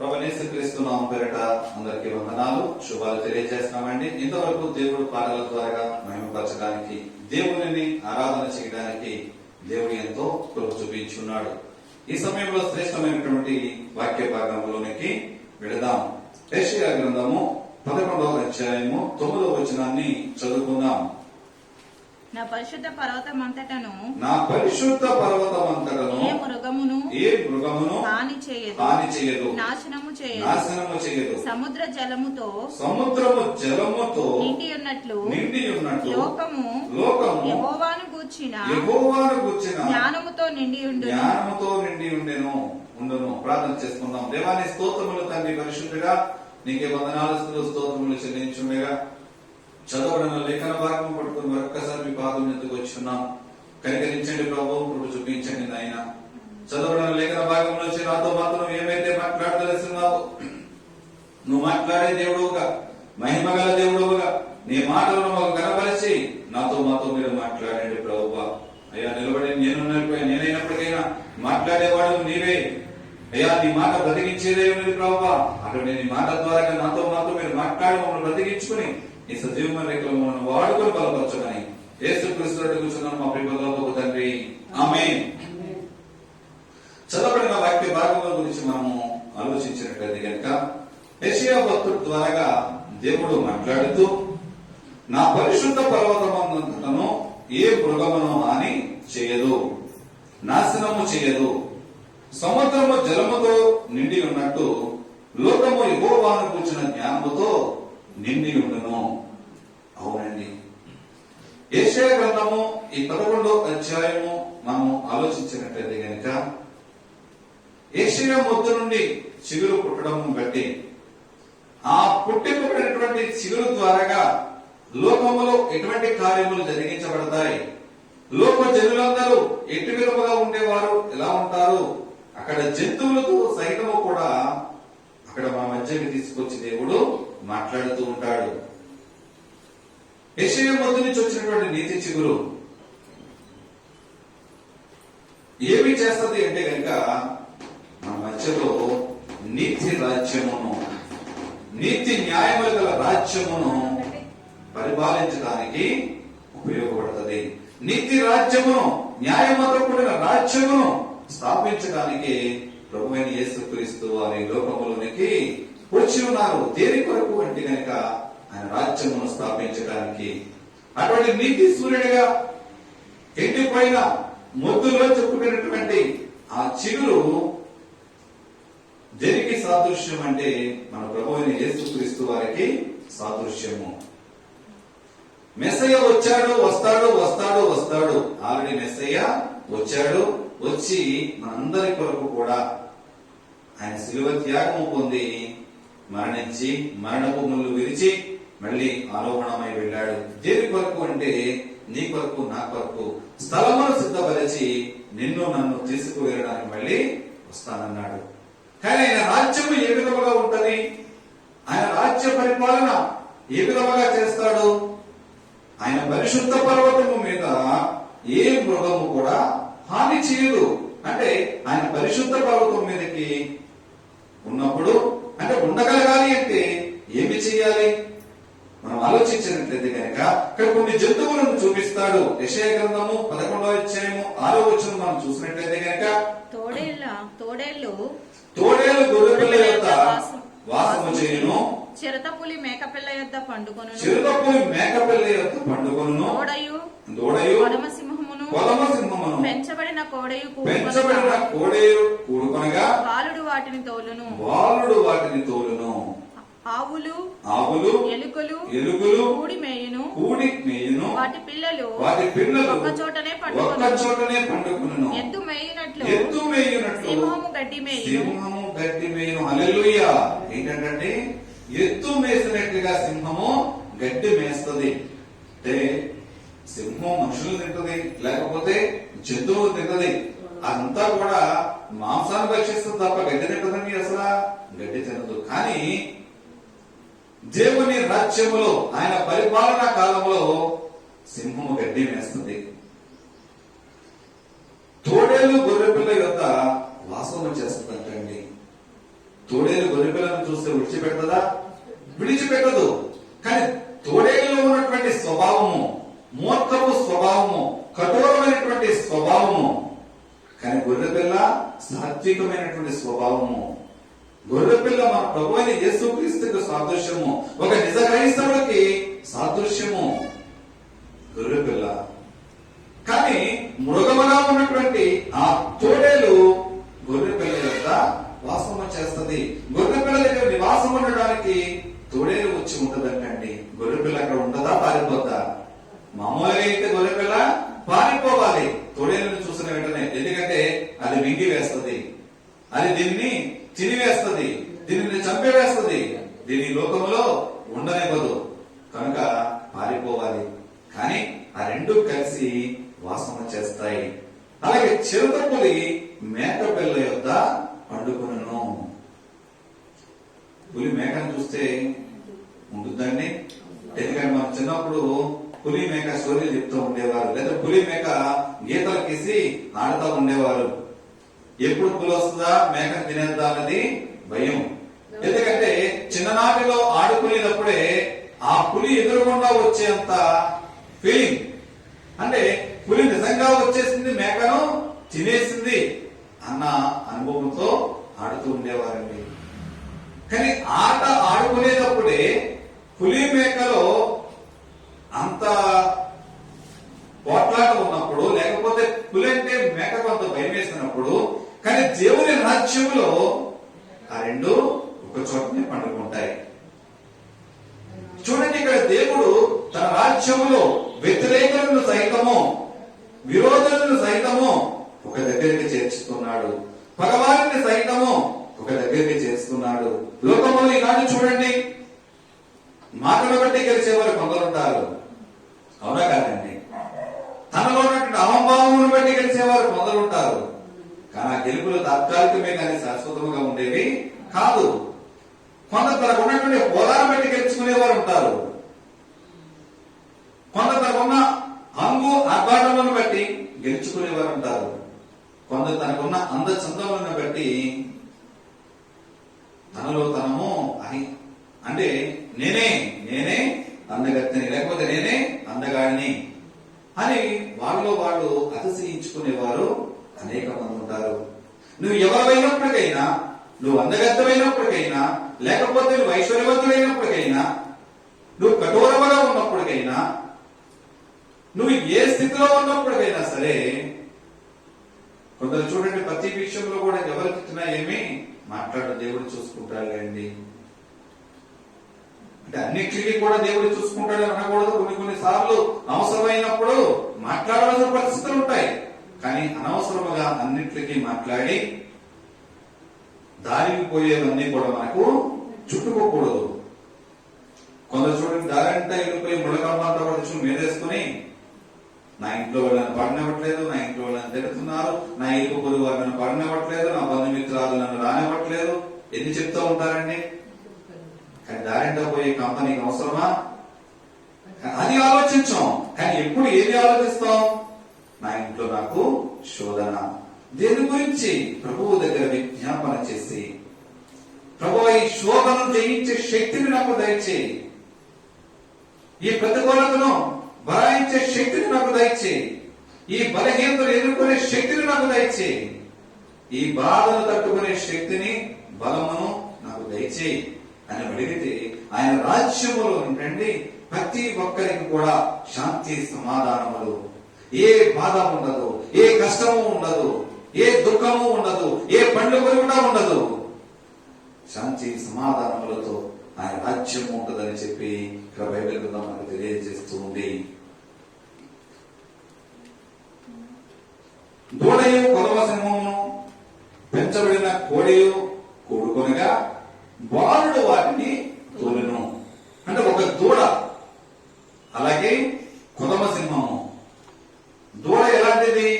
యేసుక్రీస్తు నామమున పేరిట అందరికీ వందనాలు, శుభాలు తెలియజేస్తున్నామండి. ఇంతవరకు దేవుడు పాటల ద్వారా మహిమపరచడానికి, దేవుని ఆరాధన చేయడానికి దేవుడు ఎంతో కృప చూపించున్నాడు. ఈ సమయంలో శ్రేష్టమైనటువంటి వాక్య భాగంలోనికి వెళదాం. యెషయా గ్రంథము 11వ అధ్యాయము 9వ వచనాన్ని చదువుకుందాం. నా పరిశుద్ధ పర్వతమంతటను ఏ మృగమును హాని చేయదు, నాశనము చేయదు. సముద్రము జలముతో నిండి ఉన్నట్లు లోకము యెహోవాను గూర్చిన జ్ఞానముతో నిండి ఉండెను. ప్రార్థన చేసుకుందాం. దేవాని స్తోత్రములు తండ్రి, పరిశుద్ధుడా నీకే వందనాలు, స్తోత్రములు చెల్లించుండగా చదవడం లేఖన భాగం పట్టుకుని మరొక్కసారి మీ పాదం ఎందుకు వచ్చున్నాం. కనికరించండి ప్రభు, కృప చూపించండి నాయన. చదవడం లేఖన భాగం నుంచి నాతో మాత్రం ఏమైతే మాట్లాడదలుస్తున్నావు, నువ్వు మాట్లాడే దేవుడుగా, మహిమగల దేవుడుగా నీ మాటలను మాకు కనపరిచి నాతో మీరు మాట్లాడండి ప్రభువా. అయ్యా నిలబడి నేనైనప్పటికైనా మాట్లాడేవాడు నీవే అయ్యా. నీ మాట బ్రతికించేదే ఉన్నది ప్రభువా. అక్కడ నీ మాట ద్వారా నాతో మీరు మాట్లాడి మమ్మల్ని బ్రతికించుకుని ఈ సజీవమైన రేఖలను వాడుకొని బలపరచమని యేసుక్రీస్తు కూర్చున్నాను మా ప్రియులకు తండ్రి, ఆమేన్. చదవబడిన వాక్య భాగముల గురించి మనము ఆలోచించినట్లయితే కనుక యెషయా భక్తుడి ద్వారా దేవుడు మాట్లాడుతూ, నా పరిశుద్ధ పర్వతమంతటను ఏ మృగమును హాని చేయదు, నాశనము చేయదు. సముద్రము జలముతో నిండి ఉన్నట్టు లోకము యెహోవాను కూర్చున్న జ్ఞానముతో నిండి ఉండును. అవునండి, యెషయా గ్రంథము ఈ 11వ అధ్యాయము మనము ఆలోచించినట్లయితే గనక యెషయా మొద్దు నుండి చిగురు పుట్టడం బట్టి ఆ పుట్టినటువంటి చిగురు ద్వారా లోకములో ఎటువంటి కార్యములు జరిగించబడతాయి, లోక జనులందరూ ఎటు విధముగా ఉండేవారు, ఎలా ఉంటారు, అక్కడ జంతువులతో సైతము కూడా అక్కడ మా మధ్యకి తీసుకొచ్చి దేవుడు మాట్లాడుతూ ఉంటాడు. యెషయా మొద్దు నుంచి వచ్చినటువంటి నీతి చిగురు ఏమి చేస్తుంది అంటే కనుక మన మధ్యలో నీతి రాజ్యమును, నీతి న్యాయముల గల రాజ్యమును పరిపాలించడానికి ఉపయోగపడుతుంది. నీతి రాజ్యమును, న్యాయముతో కూడిన రాజ్యమును స్థాపించడానికి ప్రభువైన యేసుక్రీస్తు వారి లోకములోనికి వచ్చి ఉన్నారు. దేని కొరకు అంటే కనుక ఆయన రాజ్యమును స్థాపించడానికి. అటువంటి నీతి సూర్యుడిగా ఎండిపోయిన మొద్దులో చెప్పుకున్నటువంటి ఆ చిగురు దేనికి సాదృశ్యం అంటే మన ప్రభువైన యేసుక్రీస్తు వారికి సాదృశ్యము. మెస్సయ్య వస్తాడు. ఆల్రెడీ మెస్సయ్య వచ్చాడు. వచ్చి మనందరి కొరకు కూడా ఆయన శిలువ త్యాగము పొంది మరణించి మరణపు ముళ్ళు విరిచి మళ్ళీ ఆరోహణమై వెళ్ళాడు. దేని కొరకు అంటే నీ కొరకు, నా కొరకు స్థలమును సిద్ధపరిచి నిన్ను నన్ను తీసుకువెళ్ళడానికి మళ్ళీ వస్తానన్నాడు. కానీ ఆయన రాజ్యము ఏ విధముగా ఉంటది, ఆయన రాజ్య పరిపాలన ఏ విధముగా చేస్తాడు, ఆయన పరిశుద్ధ పర్వతము మీద ఏ మృగము కూడా హాని చేయదు. అంటే ఆయన పరిశుద్ధ పర్వతం మీదకి ఉన్నప్పుడు అంటే ఉండగలగాలి అంటే ఏమి చేయాలి మనం ఆలోచించినట్లయితే కనుక ఇక్కడ కొన్ని జంతువులను చూపిస్తాడు. యెషయా గ్రంథము 11వ అధ్యాయము 6వ వచనం మనం చూసినట్లయితే కనుక తోడేళ్లు గొర్రెపిల్ల యొద్ద వాసము చేయును, చిరుతపులి మేకపిల్ల యొద్ద పండుకొనును, దూడయు కొదమ సింహమును పెంచబడిన కోడెయు కూడుకొనగా బాలుడు వాటిని తోలును. ఆవులు ఎలుకలు కూడి మేయును, వాటి పిల్లలు ఒక్క చోటనే పండుకొనును. ఎద్దు మేయునట్లు సింహము గడ్డి మేయును. హల్లెలూయా. ఏంటంటే ఎద్దు మేసినట్లుగా సింహము గడ్డి మేస్తుంది. అంటే సింహం మనుషులు తింటది, లేకపోతే జంతువులు తింటది. అదంతా కూడా మాంసాన్ని భక్షిస్తుంది తప్ప గడ్డి తింటదండి, అసలు గడ్డి తినదు. కానీ దేవుని రాజ్యములో ఆయన పరిపాలనా కాలంలో సింహము గడ్డి మేస్తుంది. తోడేళ్లు గొర్రెపిల్ల యొద్ద వాసము చేస్తుందంటండి. తోడేలు గొర్రెపిల్లను చూస్తే విడిచిపెట్టదా? విడిచిపెట్టదు. కానీ తోడేలులో ఉన్నటువంటి స్వభావము మూర్ఖపు స్వభావము, కఠోరమైనటువంటి స్వభావము. కానీ గొర్రెపిల్ల సాత్వికమైనటువంటి స్వభావము. గొర్రెపిల్ల మన ప్రభు అయిన యేసుక్రీస్తుకు సాదృశ్యము, ఒక నిజ క్రైస్తవుడికి సాదృశ్యము గొర్రెపిల్ల. కానీ మృగముగా ఉన్నటువంటి ఆ తోడేలు గొర్రెపిల్ల యొక్క వాసము చేస్తుంది. గొర్రెపిల్ల దగ్గర నివాసం ఉండడానికి తోడేలు వచ్చి ఉంటదంటండి. గొర్రెపిల్ల అక్కడ ఉంటదా? పారిపోద్దా? మామూలుగా అయితే గొర్రెపిల్ల పారిపోవాలి తోడేలను చూసిన వెంటనే. ఎందుకంటే అది మింగి వేస్తుంది, అది దీన్ని తినివేస్తుంది, దీనిని చంపివేస్తుంది, దీని లోకంలో ఉండనివ్వదు. కనుక పారిపోవాలి. కానీ ఆ రెండు కలిసి వాసన చేస్తాయి. అలాగే చిరుతపులి మేక పిల్ల యొద్ద పండుకొనును. పులి మేకను చూస్తే ఉంటుందండి. ఎందుకంటే మనం చిన్నప్పుడు పులి మేక స్టోరీలు చెప్తూ ఉండేవారు, లేదా పులి మేక గీతలు గీసి ఆడుతూ ఉండేవారు. ఎప్పుడు పులి వస్తుందా మేకను తినేద్దా అన్నది భయం. ఎందుకంటే చిన్ననాటిలో ఆడుకునేటప్పుడే ఆ పులి ఎదురుగుండా వచ్చేంత ఫీలింగ్, అంటే పులి నిజంగా వచ్చేసింది, మేకను తినేసింది అన్న అనుభవంతో ఆడుతూ ఉండేవారండి. కానీ ఆట ఆడుకునేటప్పుడే పులి మేకలో అంత పోట్లాట ఉన్నప్పుడు, లేకపోతే పులి అంటే మేక కొంత భయం వేసినప్పుడు, కానీ దేవుని రాజ్యములో ఆ రెండు ఒక చోటనే పండుకుంటాయి. చూడండి, ఇక్కడ దేవుడు తన రాజ్యములో వ్యతిరేకులను సైతము, విరోధులను సైతము ఒక దగ్గరికి చేర్చుతున్నాడు, పగవారిని సైతము ఒక దగ్గరికి చేస్తున్నాడు. లోకములో ఈనాడు చూడండి, మాటలు బట్టి గెలిచేవారు కొందరుంటారు, అవునా కాదండి? తనలో ఉన్నటువంటి అహంభావమును బట్టి గెలిచేవారు కొందరుంటారు. కానీ ఆ గెలుపులు తాత్కాలికమే కానీ శాశ్వతముగా ఉండేవి కాదు. కొందరు తనకు ఉన్నటువంటి హోదాను బట్టి గెలుచుకునేవారు ఉంటారు, కొందరు తనకున్న హంగు ఆర్భాటములను బట్టి గెలుచుకునేవారు ఉంటారు, కొందరు తనకున్న అందచందములను బట్టి తనలో తనము అంటే నేనే అందగత్తెని, లేకపోతే నేనే అందగాడిని అని వాళ్ళలో వాళ్ళు అతిశయించుకునేవారు అనేక మంది ఉంటారు. నువ్వు ఎవరైనప్పటికైనా, నువ్వు అందగత్తమైనప్పటికైనా, లేకపోతే నువ్వు ఐశ్వర్యవంతుడైనప్పటికైనా, నువ్వు కఠోరముగా ఉన్నప్పటికైనా, నువ్వు ఏ స్థితిలో ఉన్నప్పటికైనా సరే, కొందరు చూడండి ప్రతి విషయంలో కూడా ఎవరు తిట్టినా ఏమి మాట్లాడు, దేవుడు చూసుకుంటాడండి. అంటే అన్నిటికీ కూడా దేవుడు చూసుకుంటాడు అనకూడదు. కొన్ని సార్లు అవసరమైనప్పుడు మాట్లాడవలసిన పరిస్థితులు ఉంటాయి. కానీ అనవసరముగా అన్నిటికీ మాట్లాడి దారికి పోయేవన్నీ కూడా మనకు చుట్టుకోకూడదు. కొందరు చూడండి, దారంతా వెళ్ళిపోయి ముళ్ళకంపంతా పడుచుకుని మీదేసుకుని నా ఇంట్లో వాళ్ళని పడనివ్వట్లేదు, నా ఇంట్లో వాళ్ళని తిడుతున్నారు, నా ఇరుగు పొరుగు వాళ్ళని పడనివ్వట్లేదు, నా బంధుమిత్రాలు నన్ను రానివ్వట్లేదు, ఎన్ని చెప్తూ ఉంటారండి. కానీ దారింటో పోయే కంపెనీకి అవసరమా? అది ఆలోచించాం. కానీ ఎప్పుడు ఏది ఆలోచిస్తాం? నా ఇంట్లో నాకు శోధన. దేని గురించి? ప్రభువు దగ్గర విజ్ఞాపన చేసి, ప్రభువు ఈ శోధనను జయించే శక్తిని నాకు దయచేయి, ఈ ప్రతికూలతను భరాయించే శక్తిని నాకు దయచేయి, ఈ బలహీనతను ఎదుర్కొనే శక్తిని నాకు దయచేయి, ఈ బాధను తట్టుకునే శక్తిని, బలమును నాకు దయచేయి అని అడిగితే ఆయన రాజ్యములో ఉండండి ప్రతి ఒక్కరికి కూడా శాంతి సమాధానములు, ఏ బాధ ఉండదు, ఏ కష్టము ఉండదు, ఏ దుఃఖము ఉండదు, ఏ పండుగ కూడా ఉండదు. శాంతి సమాధానములతో ఆయన రాజ్యం ఉంటుందని చెప్పి ఇక్కడ బైబిల్ గ్రంథం మనకు తెలియజేస్తూ ఉంది. దూడయు కొదవ సింహమును పెంచబడిన కోడియు కూడుకొనగా బాలుడు వాటిని తోలును. అంటే ఒక దూడ, అలాగే కొదమ సింహము. దూడ ఎలాంటిది?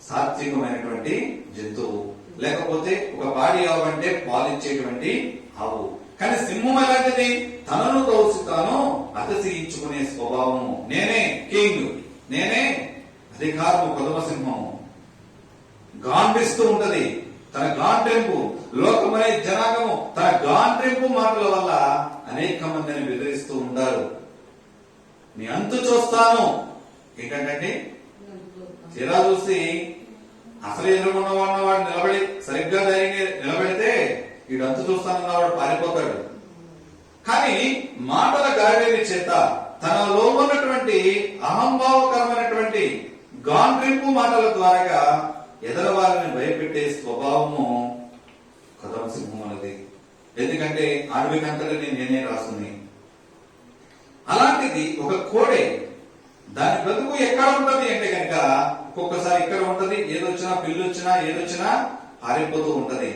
సాత్వికమైనటువంటి జంతువు, లేకపోతే ఒక పాడి ఆవు అంటే పాలిచ్చేటువంటి ఆవు. కానీ సింహం ఎలాంటిది? తనను తోసి తాను అతిశయించుకునే స్వభావము. నేనే కింగ్, నేనే అధికారము. కొదమ సింహము గాండిస్తూ ఉంటది, తన గాండ్రింపు లోకమైన అనే జనాంగము తన గాండ్రింపు మాటల వల్ల అనేక మందిని బెదిరిస్తూ ఉంటారు. నీ అంతు చూస్తాను. ఏంటంటే తీరా చూసి అసలు ఎదురుకున్న వాడు నిలబడి సరిగ్గా ధైర్యంగా నిలబెడితే వీడు అంతు చూస్తానన్న వాడు పారిపోతాడు. కానీ మాటల గాడిని చేత తనలో ఉన్నటువంటి అహంభావకరమైనటువంటి గాండ్రింపు మాటల ద్వారా ఎదరవారిని భయపెట్టే స్వభావము కదమ సింహం అన్నది. ఎందుకంటే అడవికంతటి నేనే రాస్తుంది. అలాంటిది ఒక కోడే. దాని బ్రతుకు ఎక్కడ ఉంటది అంటే కనుక ఒక్కొక్కసారి ఇక్కడ ఉంటది, ఏదొచ్చినా పిల్లి వచ్చినా ఏదొచ్చినా పారిపోతూ ఉంటది.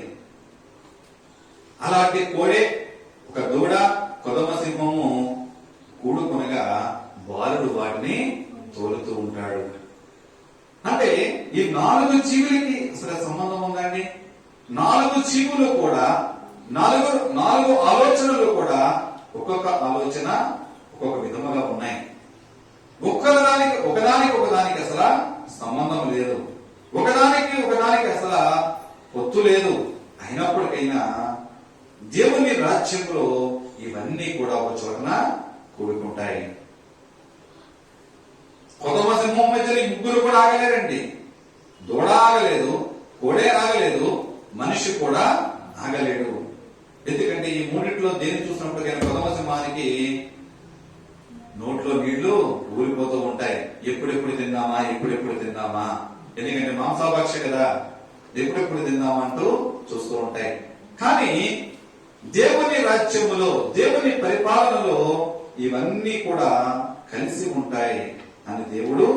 అలాంటి కోడే ఒక దూడ కొదమ సింహము కూడుకొనగా బాలుడు వాటిని తోలుతూ ఉంటాడు. అంటే ఈ 4 జీవులకి అసలు సంబంధం ఉందండి. 4 జీవులు కూడా 4 ఆలోచనలు కూడా ఒక్కొక్క ఆలోచన ఒక్కొక్క విధముగా ఉన్నాయి. ఒకదానికి అసలు సంబంధం లేదు. ఒకదానికి అసలు పొత్తు లేదు. అయినప్పటికైనా దేవుని రాజ్యంలో ఇవన్నీ కూడా ఒక చోటన కూడుకుంటాయి. కొదమ సింహం మధ్యలో ముగ్గురు కూడా ఆగలేరండి. దూడ ఆగలేదు, కోడే ఆగలేదు, మనిషి కూడా ఆగలేడు. ఎందుకంటే ఈ మూడిట్లో దేని చూసినప్పటికైనా కొదమ సింహానికి నోట్లో నీళ్లు ఊరిపోతూ ఉంటాయి. ఎప్పుడెప్పుడు తిందామా. ఎందుకంటే మాంసాభాక్ష కదా, ఎప్పుడెప్పుడు తిందామా అంటూ చూస్తూ ఉంటాయి. కానీ దేవుని రాజ్యములో, దేవుని పరిపాలనలో ఇవన్నీ కూడా కలిసి ఉంటాయి అని దేవుడు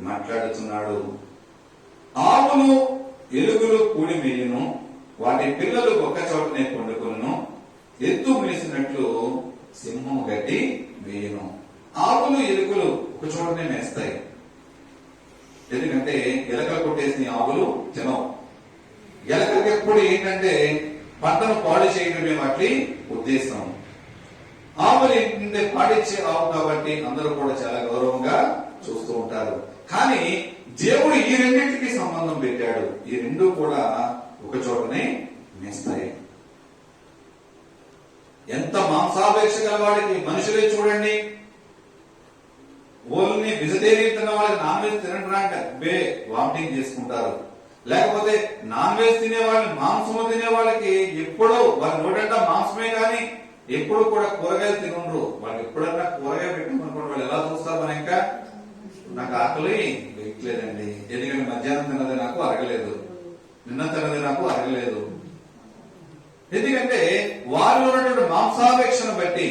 మాట్లాడుతున్నాడు. ఆవులు ఎలుగులు కూడి మేయును, వాటి పిల్లలు ఒక్క చోటనే పండుకొను, ఎత్తు మేసినట్లు సింహము గడ్డి మేయును. ఆవులు ఎలుకలు ఒక చోటనే మేస్తాయి. ఎందుకంటే ఎలకలు కొట్టేసిన ఆవులు తినవు. ఎలకలకు ఎప్పుడు ఏంటంటే పంటను పాడు చేయడమే వాటి ఉద్దేశం. ఆవులు ఏంటంటే పాడిచ్చే ఆవు కాబట్టి అందరూ కూడా చాలా గౌరవంగా చూస్తూ ఉంటారు. కానీ దేవుడు ఈ రెండింటికి సంబంధం పెట్టాడు. ఈ రెండు కూడా ఒక చోటనే మేస్తాయి. ఎంత మాంసాపేక్ష గల వాడికి మనుషులే చూడండి, ఓన్లీ వెజిటేరియన్ తిన్న వాళ్ళకి నాన్ వెజ్ తినడానికి వామిటింగ్ చేసుకుంటారు. లేకపోతే నాన్ వెజ్ తినే వాళ్ళని, మాంసము తినే వాళ్ళకి ఎప్పుడో వాళ్ళ నోటంట మాంసమే కానీ ఎప్పుడు కూడా కూరగాయలు తినరు. వాళ్ళకి ఎప్పుడన్నా కూరగాయ పెట్టుకున్నప్పుడు వాళ్ళు ఎలా చూస్తారు? మన ఇంకా నాకు ఆకలి వేయట్లేదండి, ఎందుకంటే మధ్యాహ్నం తిన్నది నాకు అరగలేదు, నిన్న తిన్నది నాకు అరగలేదు. ఎందుకంటే వారిలో ఉన్నటువంటి మాంసాపేక్షను బట్టి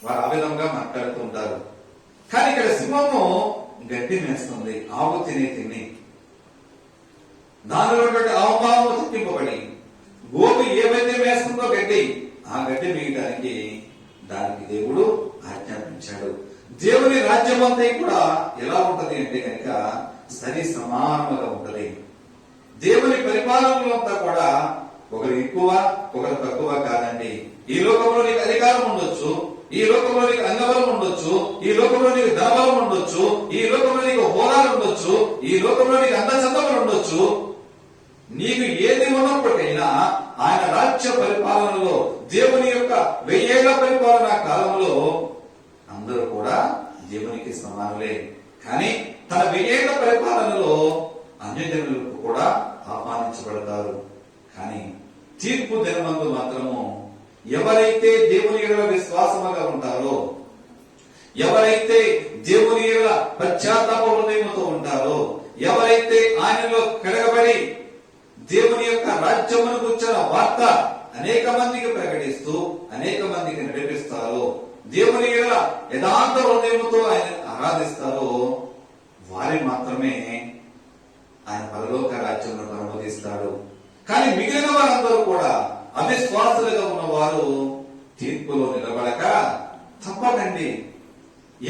వారు ఆ విధంగా మాట్లాడుతూ ఉంటారు. కానీ ఇక్కడ సింహము గడ్డి మేస్తుంది, ఆవు తిని దానిలో అవభావము తప్పింపబడి గోపు ఏవైతే మేస్తుందో గడ్డి, ఆ గడ్డి మిగటానికి దానికి దేవుడు ఆజ్ఞాపించాడు. దేవుని రాజ్యం అంతా కూడా ఎలా ఉంటది అంటే కనుక సరి సమానముగా ఉంటది. దేవుని పరిపాలనలో అంతా కూడా ఒకరు ఎక్కువ ఒకరు తక్కువ కాదండి. ఈ లోకంలో నీకు అధికారం ఉండొచ్చు, ఈ లోకంలో నీకు అంగబలం ఉండొచ్చు, ఈ లోకంలో నీకు ధనబలం ఉండొచ్చు, ఈ లోకంలో నీకు హోదాలు ఉండొచ్చు, ఈ లోకంలో నీకు అందచందములు ఉండొచ్చు. నీకు ఏది ఉన్నప్పటికైనా ఆయన రాజ్య పరిపాలనలో, దేవుని యొక్క 1000 ఏళ్ల పరిపాలన కాలంలో అందరూ కూడా దేవునికి సమానులే. కానీ తన 1000 ఏళ్ల పరిపాలనలో అన్యజనులకు కూడా ఆహ్వానించబడతారు. కానీ తీర్పు దినమందు మాత్రము ఎవరైతే దేవుని ఎడల విశ్వాసముగా ఉంటారో, ఎవరైతే దేవుని ఎడల పశ్చాత్తాప హృదయముతో ఉంటారో, ఎవరైతే ఆయనలో కడగబడి దేవుని యొక్క రాజ్యమును గుర్చిన వార్త అనేక మందికి ప్రకటిస్తూ అనేక మందికి నడిపిస్తారో, దేవుని ఎడల యథార్థ హృదయముతో ఆయన ఆరాధిస్తారో వారి మాత్రమే ఆయన పరలోక రాజ్యంలో అనుమతిస్తాడు. కానీ మిగిలిన వారందరూ కూడా అవిశ్వాసులుగా ఉన్నవారు తీర్పులో నిలబడక తప్పదండి.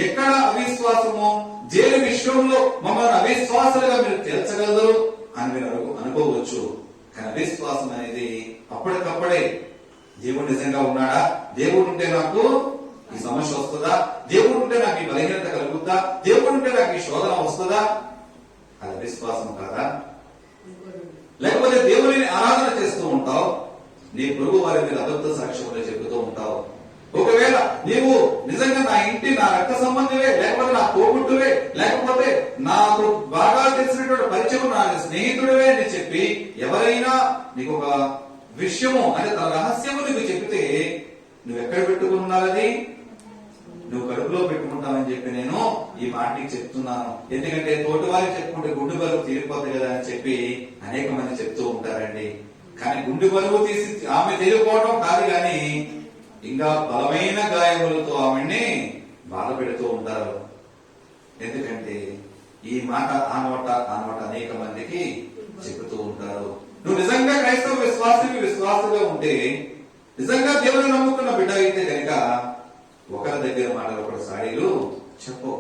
ఎక్కడ అవిశ్వాసమో, దేని విషయంలో మమ్మల్ని అవిశ్వాసులుగా మీరు తీర్చగలరు అని మీరు అనుకోవచ్చు. కానీ అవిశ్వాసం అనేది అప్పటికప్పుడే దేవుడు నిజంగా ఉన్నాడా, దేవుడు ఉంటే నాకు ఈ సమస్య వస్తుందా, దేవుడు ఉంటే నాకు ఈ బలహీనత కలుగుతుందా, దేవుడు ఉంటే నాకు ఈ శోధన వస్తుందా, అది అవిశ్వాసం కాదా? లేకపోతే దేవుడిని ఆరాధన చేస్తూ ఉంటావు, నీ పొరుగు వారి మీద అబద్ధ సాక్ష్యంలో చెబుతూ ఉంటావు. ఒకవేళ నీవు నిజంగా నా ఇంటి నా రక్త సంబంధివే, లేకపోతే నా తోబుట్టువే, లేకపోతే నాకు బాగా తెలిసినటువంటి పరిచయం నా స్నేహితుడివే అని చెప్పి ఎవరైనా నీకు ఒక విషయము అంటే తన రహస్యము నీకు చెబితే నువ్వు ఎక్కడ పెట్టుకున్నారది? నువ్వు కడుపులో పెట్టుకుంటావని చెప్పి నేను ఈ మాట నీకు చెప్తున్నాను. ఎందుకంటే తోటి వారికి చెప్పుకుంటే గుండె బరువు తీరిపోతుంది కదా అని చెప్పి అనేక మంది చెప్తూ ఉంటారండి. కానీ గుండె బరువు తీసి ఆమె తీరిపోవడం కాదు, కానీ ఇంకా బలమైన గాయములతో ఆమెని బాధ పెడుతూ ఉంటారు. ఎందుకంటే ఈ మాట ఆ నోట అనేక మందికి చెబుతూ ఉంటారు. నువ్వు నిజంగా క్రైస్తవ విశ్వాసంగా ఉంటే, నిజంగా దేవుని నమ్ముకున్న బిడ్డ అయితే కనుక ఒకరి దగ్గర మాటలు ఒకటి సాడీలు చెప్పు.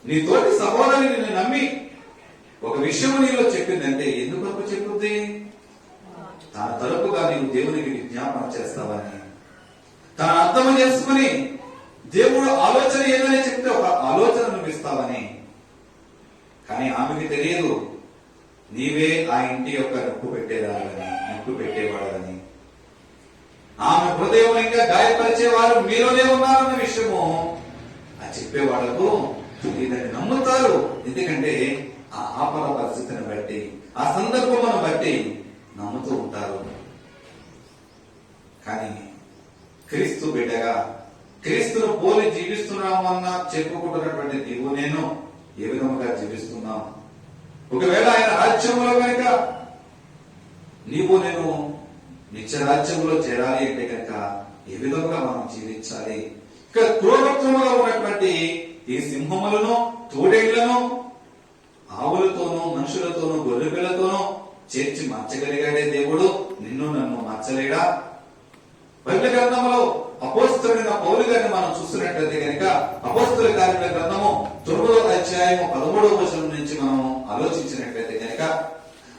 నీ తోటి సహోదరుని నిన్ను నమ్మి ఒక విషయం నీలో చెప్పిందంటే ఎందుకు చెప్పుద్ది? తన తరపుగా నీవు దేవునికి విజ్ఞాపన చేస్తావని, తన అర్థం చేసుకుని దేవుడు ఆలోచన ఏదని చెప్తే ఒక ఆలోచన నువ్వు ఇస్తావని. కానీ ఆమెకి తెలియదు నీవే ఆ ఇంటి యొక్క నొప్పు పెట్టేవాడని. ఆమె హృదయం ఇంకా గాయపరిచేవారు మీలోనే ఉన్నారన్న విషయము ఆ చెప్పేవాళ్లకు తెలియదని నమ్ముతారు. ఎందుకంటే ఆ ఆపద పరిస్థితిని బట్టి, ఆ సందర్భమును బట్టి నమ్ముతూ ఉంటారు. కానీ క్రీస్తు బిడ్డగా క్రీస్తును పోలి జీవిస్తున్నామన్న చెప్పుకుంటున్నటువంటి నీవు నేను ఏ విధముగా జీవిస్తున్నాం? ఒకవేళ ఆయన రాజ్యంలో కనుక నీవు నేను నిత్య రాజ్యంలో చేరాలి అంటే కనుక ఏ విధంగా మనం జీవించాలి? ఇక్కడ క్రూరత్వముగా ఉన్నటువంటి ఈ సింహములను, తోడేళ్లను ఆవులతోనూ, మనుషులతోనూ, గొర్రెపిల్లతోనూ చేర్చి మార్చగలిగాడే దేవుడు నిన్ను నన్ను మార్చలేడా? బైబిల్ గ్రంథంలో అపోస్తలుడైన పౌలు గారిని మనం చూస్తున్నట్లయితే కనుక అపోస్తలుల కార్యాల గ్రంథము 9వ అధ్యాయము 13వ వచనం నుంచి మనం ఆలోచించినట్లయితే కనుక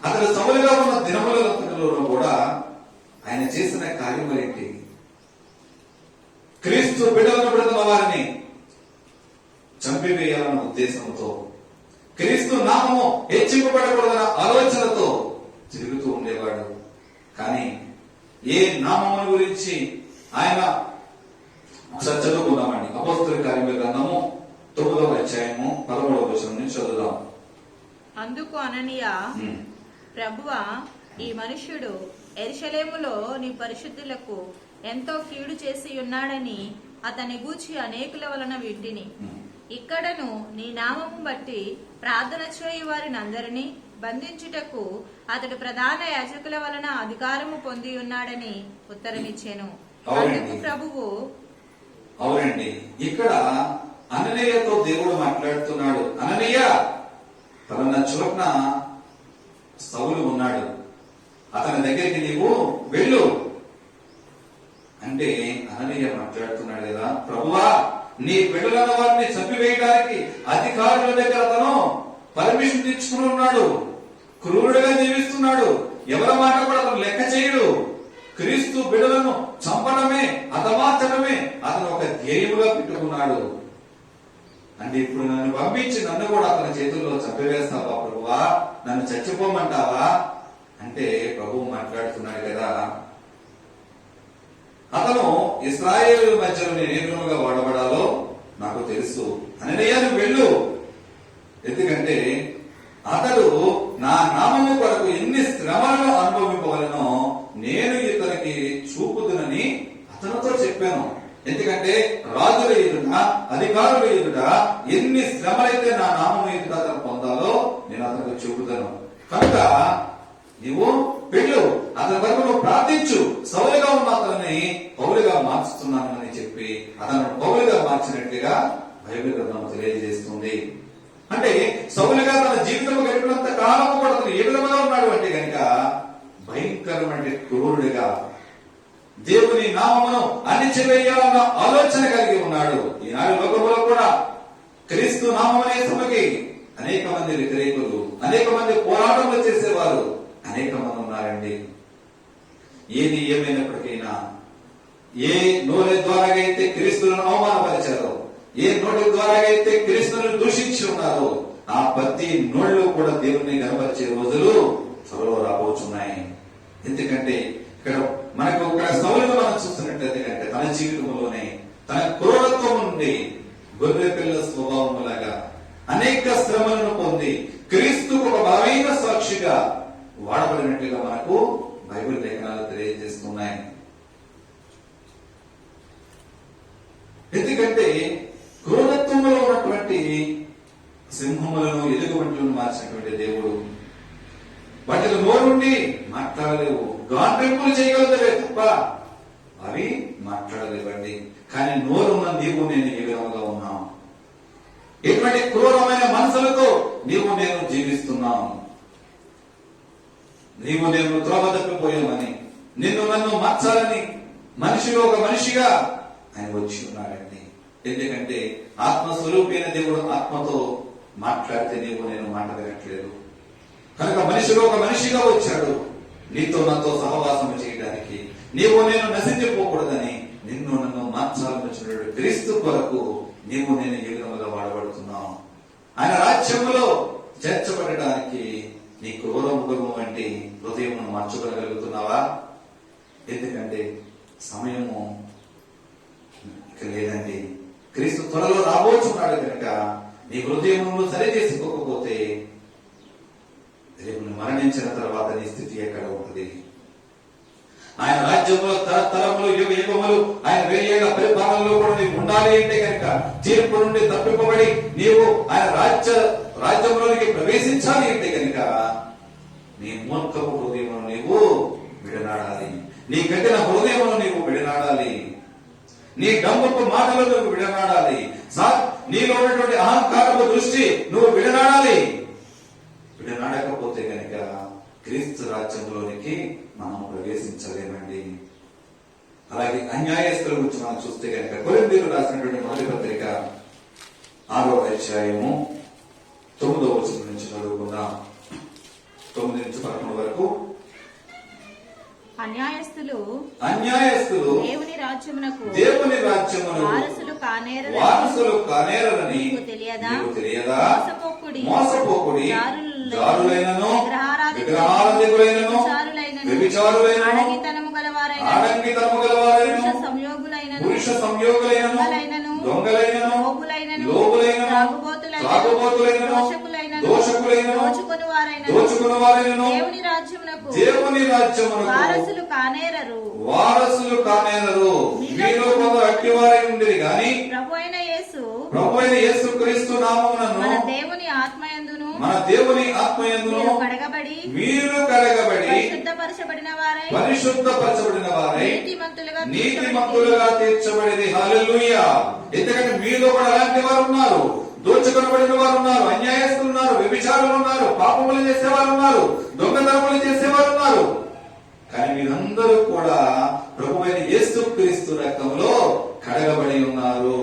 అతడు సౌలుగా ఉన్న దినములలో కూడా ఆయన చేసిన కార్యములు ఏంటి? క్రీస్తు బిడ్డలను బిడ్డల వారిని చంపివేయాలన్న ఉద్దేశంతో, క్రీస్తు నామము హెచ్చింపబడకూడదన్న ఆలోచనతో తిరుగుతూ ఉండేవాడు. కానీ ఏ నామముల గురించి ఆయన ఒకసారి చదువుకుందామండి. అపోస్తలుల కార్యముల గ్రంథము 9వ అధ్యాయము 13వ వచనం నుంచి చదువుదాం. అందుకు అననీయ, ప్రభువా, ఈ మనుష్యుడు యెరూషలేములో నీ పరిశుద్ధులకు ఎంతో కీడు చేసి ఉన్నాడని అతని గూర్చి అనేకుల వలన వింటిని. ఇక్కడను నీ నామము బట్టి ప్రార్థన చేయు వారిని అందరినీ బంధించుటకు అతడు ప్రధాన యాజకుల వలన అధికారము పొంది ఉన్నాడని ఉత్తరమిచ్చాను. అందుకు ప్రభువు, అవునండి, ఇక్కడ అననీయతో దేవుడు మాట్లాడుతున్నాడు. అననీయ, పలానా చోట్న సౌలు ఉన్నాడు, అతని దగ్గరికి నీవు వెళ్ళు అంటే అననీయ మాట్లాడుతున్నాడు కదా, ప్రభువా, నీ బిడ్డలైన వారిని చంపివేయడానికి అధికారుల దగ్గర అతను పర్మిషన్ తెచ్చుకుని ఉన్నాడు. క్రూరుడుగా జీవిస్తున్నాడు. ఎవరి మాట కూడా అతను లెక్క చేయడు. క్రీస్తు బిడ్డలను చంపడమే, హతమార్చడమే అతను ఒక ధ్యేయముగా పెట్టుకున్నాడు. అంటే ఇప్పుడు నన్ను పంపించి నన్ను కూడా అతని చేతుల్లో చంపివేస్తావా ప్రభువా? నన్ను చచ్చిపోమంటావా అంటే ప్రభువు మాట్లాడుతున్నాడు కదా, అతను ఇశ్రాయేలు మధ్యలో నేను ఏ విధంగా వాడబడాలో నాకు తెలుసు. అననీయ, నువ్వు వెళ్ళు. ఎందుకంటే అతడు నా నామము కొరకు ఎన్ని శ్రమలను అనుభవింపవలనో నేను ఇతనికి చూపుదునని అతనితో చెప్పాను. ఎందుకంటే రాజుల ఎదుట, అధికారుల ఎదుట ఎన్ని శ్రమలైతే నా నామము ఎదుట అతను పొందాలో నేను అతనికి చూపుతాను. కనుక నీవు వెళ్ళు, అతని వరకు నువ్వు ప్రార్థించు. సౌలుగా ఉన్న అతన్ని పౌలుగా మార్చుతున్నాను అని చెప్పి అతను పౌలుగా మార్చినట్లుగా బైబిల్ గ్రంథం తెలియజేస్తుంది. అంటే సౌలుగా తన జీవితంలో గడిపినంత కాలం కూడా అతను ఏ విధంగా ఉన్నాడు అంటే కనుక భయంకరమైన క్రూరుడిగా దేవుని నామమును అణిచివేయాలన్న ఆలోచన కలిగి ఉన్నాడు. ఈనాడు లోకంలో కూడా క్రీస్తు నామమనే సభకి అనేక మంది వ్యతిరేకులు, అనేక మంది పోరాటంలో చేసేవారు అనేక మంది ఉన్నారండి. ఏది ఏమైనప్పటికైనా ఏ నోటి ద్వారా అయితే క్రీస్తులను అవమానపరిచారో, ఏ నోటి ద్వారా అయితే క్రీస్తులను దూషించి ఉన్నారో ఆ ప్రతి నోళ్ళు కూడా దేవుణ్ణి కనపరిచే రోజులు త్వరలో రాబోతున్నాయి. ఎందుకంటే ఇక్కడ మనకు ఇక్కడ సౌలును మనం చూస్తున్నట్లయితే కనుక తన జీవితంలోనే తన క్రూరత్వం నుండి గొర్రె పిల్ల స్వభావములాగా అనేక శ్రమలను పొంది క్రీస్తుకు ఒక బలమైన సాక్షిగా వాడబడినట్లుగా మనకు బైబిల్ లేఖనాలు తెలియజేస్తున్నాయి. ఎందుకంటే క్రూరత్వంలో ఉన్నటువంటి సింహములను ఎలుగుబంట్లను మార్చినటువంటి దేవుడు వాటిలో నోరుండి మాట్లాడలేవు, గాండ్రింపులు చేయగలదవే తప్ప అవి మాట్లాడలేవండి. కానీ నోరున్న నీవు నేను ఏ విధంగా ఉన్నాం, ఎటువంటి క్రూరమైన మనసులతో నీవు నేను జీవిస్తున్నాం. నీవు నేను త్రోవ తప్పిపోయామని, నిన్ను నన్ను మార్చాలని మనిషిలో ఒక మనిషిగా ఆయన వచ్చి ఉన్నాడండి. ఎందుకంటే ఆత్మస్వరూపైన దేవుడు ఆత్మతో మాట్లాడితే నీవు నేను మాట వినట్లేదు కనుక మనిషిలో ఒక మనిషిగా వచ్చాడు నీతో నాతో సహవాసం చేయడానికి. నీవు నేను నశించిపోకూడదని నిన్ను నన్ను మార్చాలని వచ్చినటువంటి క్రీస్తు కొరకు నీవు నేను ఏ విధంగా వాడబడుతున్నావు. ఆయన రాజ్యములో చేర్చబడడానికి నీ క్రూరముఖము వంటి హృదయం మార్చుకోగలుగుతున్నావా? ఎందుకంటే సమయము ఇక లేదండి. క్రీస్తు త్వరలో రాబోతున్నాడు కనుక నీ హృదయమును సరి చేసుకోకపోతే రేపు మరణించిన తర్వాత నీ స్థితి ఎక్కడ ఉంటుంది? ఆయన రాజ్యంలో తరతరములు యుగ యుగములు ఆయన వేయేళ్ల పరిపాలనలో కూడా నీవు ఉండాలి అంటే కనుక తీర్పు నుండి తప్పిపోబడి నీవు ఆయన రాజ్యంలోనికి ప్రవేశించాలి అంటే కనుక నీ మూర్ఖపు హృదయమును నీవు విడనాడాలి, నీ కఠిన హృదయమును నీవు విడనాడాలి, నీ డంబపు మాటలు నువ్వు విడనాడాలి, నీలో ఉన్నటువంటి అహంకారపు దృష్టి నువ్వు విడనాడాలి. విడనాడకపోతే కనుక క్రీస్తు రాజ్యంలోనికి మనం ప్రవేశించలేమండి. అలాగే అన్యాయస్తుల గురించి మనం చూస్తే కనుక కొరింథీయులకు రాసినటువంటి మొదటి పత్రిక 6వ అధ్యాయము 9వ వచనం నుంచి చదువుకుందాం. 9 నుంచి 11 వరకు. అన్యాయస్తులు దేవుని రాజ్యమునకు వారసులు కానేరని నీకు తెలియదా? మోసపోకుడి, జారులైనను, విగ్రహారాధికులైనను, వ్యభిచారులైనను, ఆడంగితనము గలవారైనను, పురుష సంయోగులైనను, దొంగలైనను, లోబులైనను, త్రాగుబోతులైనను, దోషకులైనను, దోచుకునివారైనను దేవుని రాజ్యమునకు వారసులు కానేరరు. మీలో కొందరు అట్టివారై ఉండేది గాని ప్రభు అయిన యేసు క్రీస్తు నామమున మన దేవుని ఆత్మయందును మీరు కడగబడి పరిశుద్ధపరచబడిన వారై నీతిమంతులుగా తీర్చబడింది. హల్లెలూయా. ఎందుకంటే మీలో కూడా అలాంటి వారు ఉన్నారు, దోచుకొనబడిన వారు ఉన్నారు, అన్యాయస్తులు ఉన్నారు, వ్యభిచారులు ఉన్నారు, పాపములు చేసేవారు ఉన్నారు, దొంగతనములు చేసేవారు ఉన్నారు. కానీ మీరందరూ కూడా ప్రభువైన యేసుక్రీస్తు రక్తంలో కడగబడి ఉన్నారు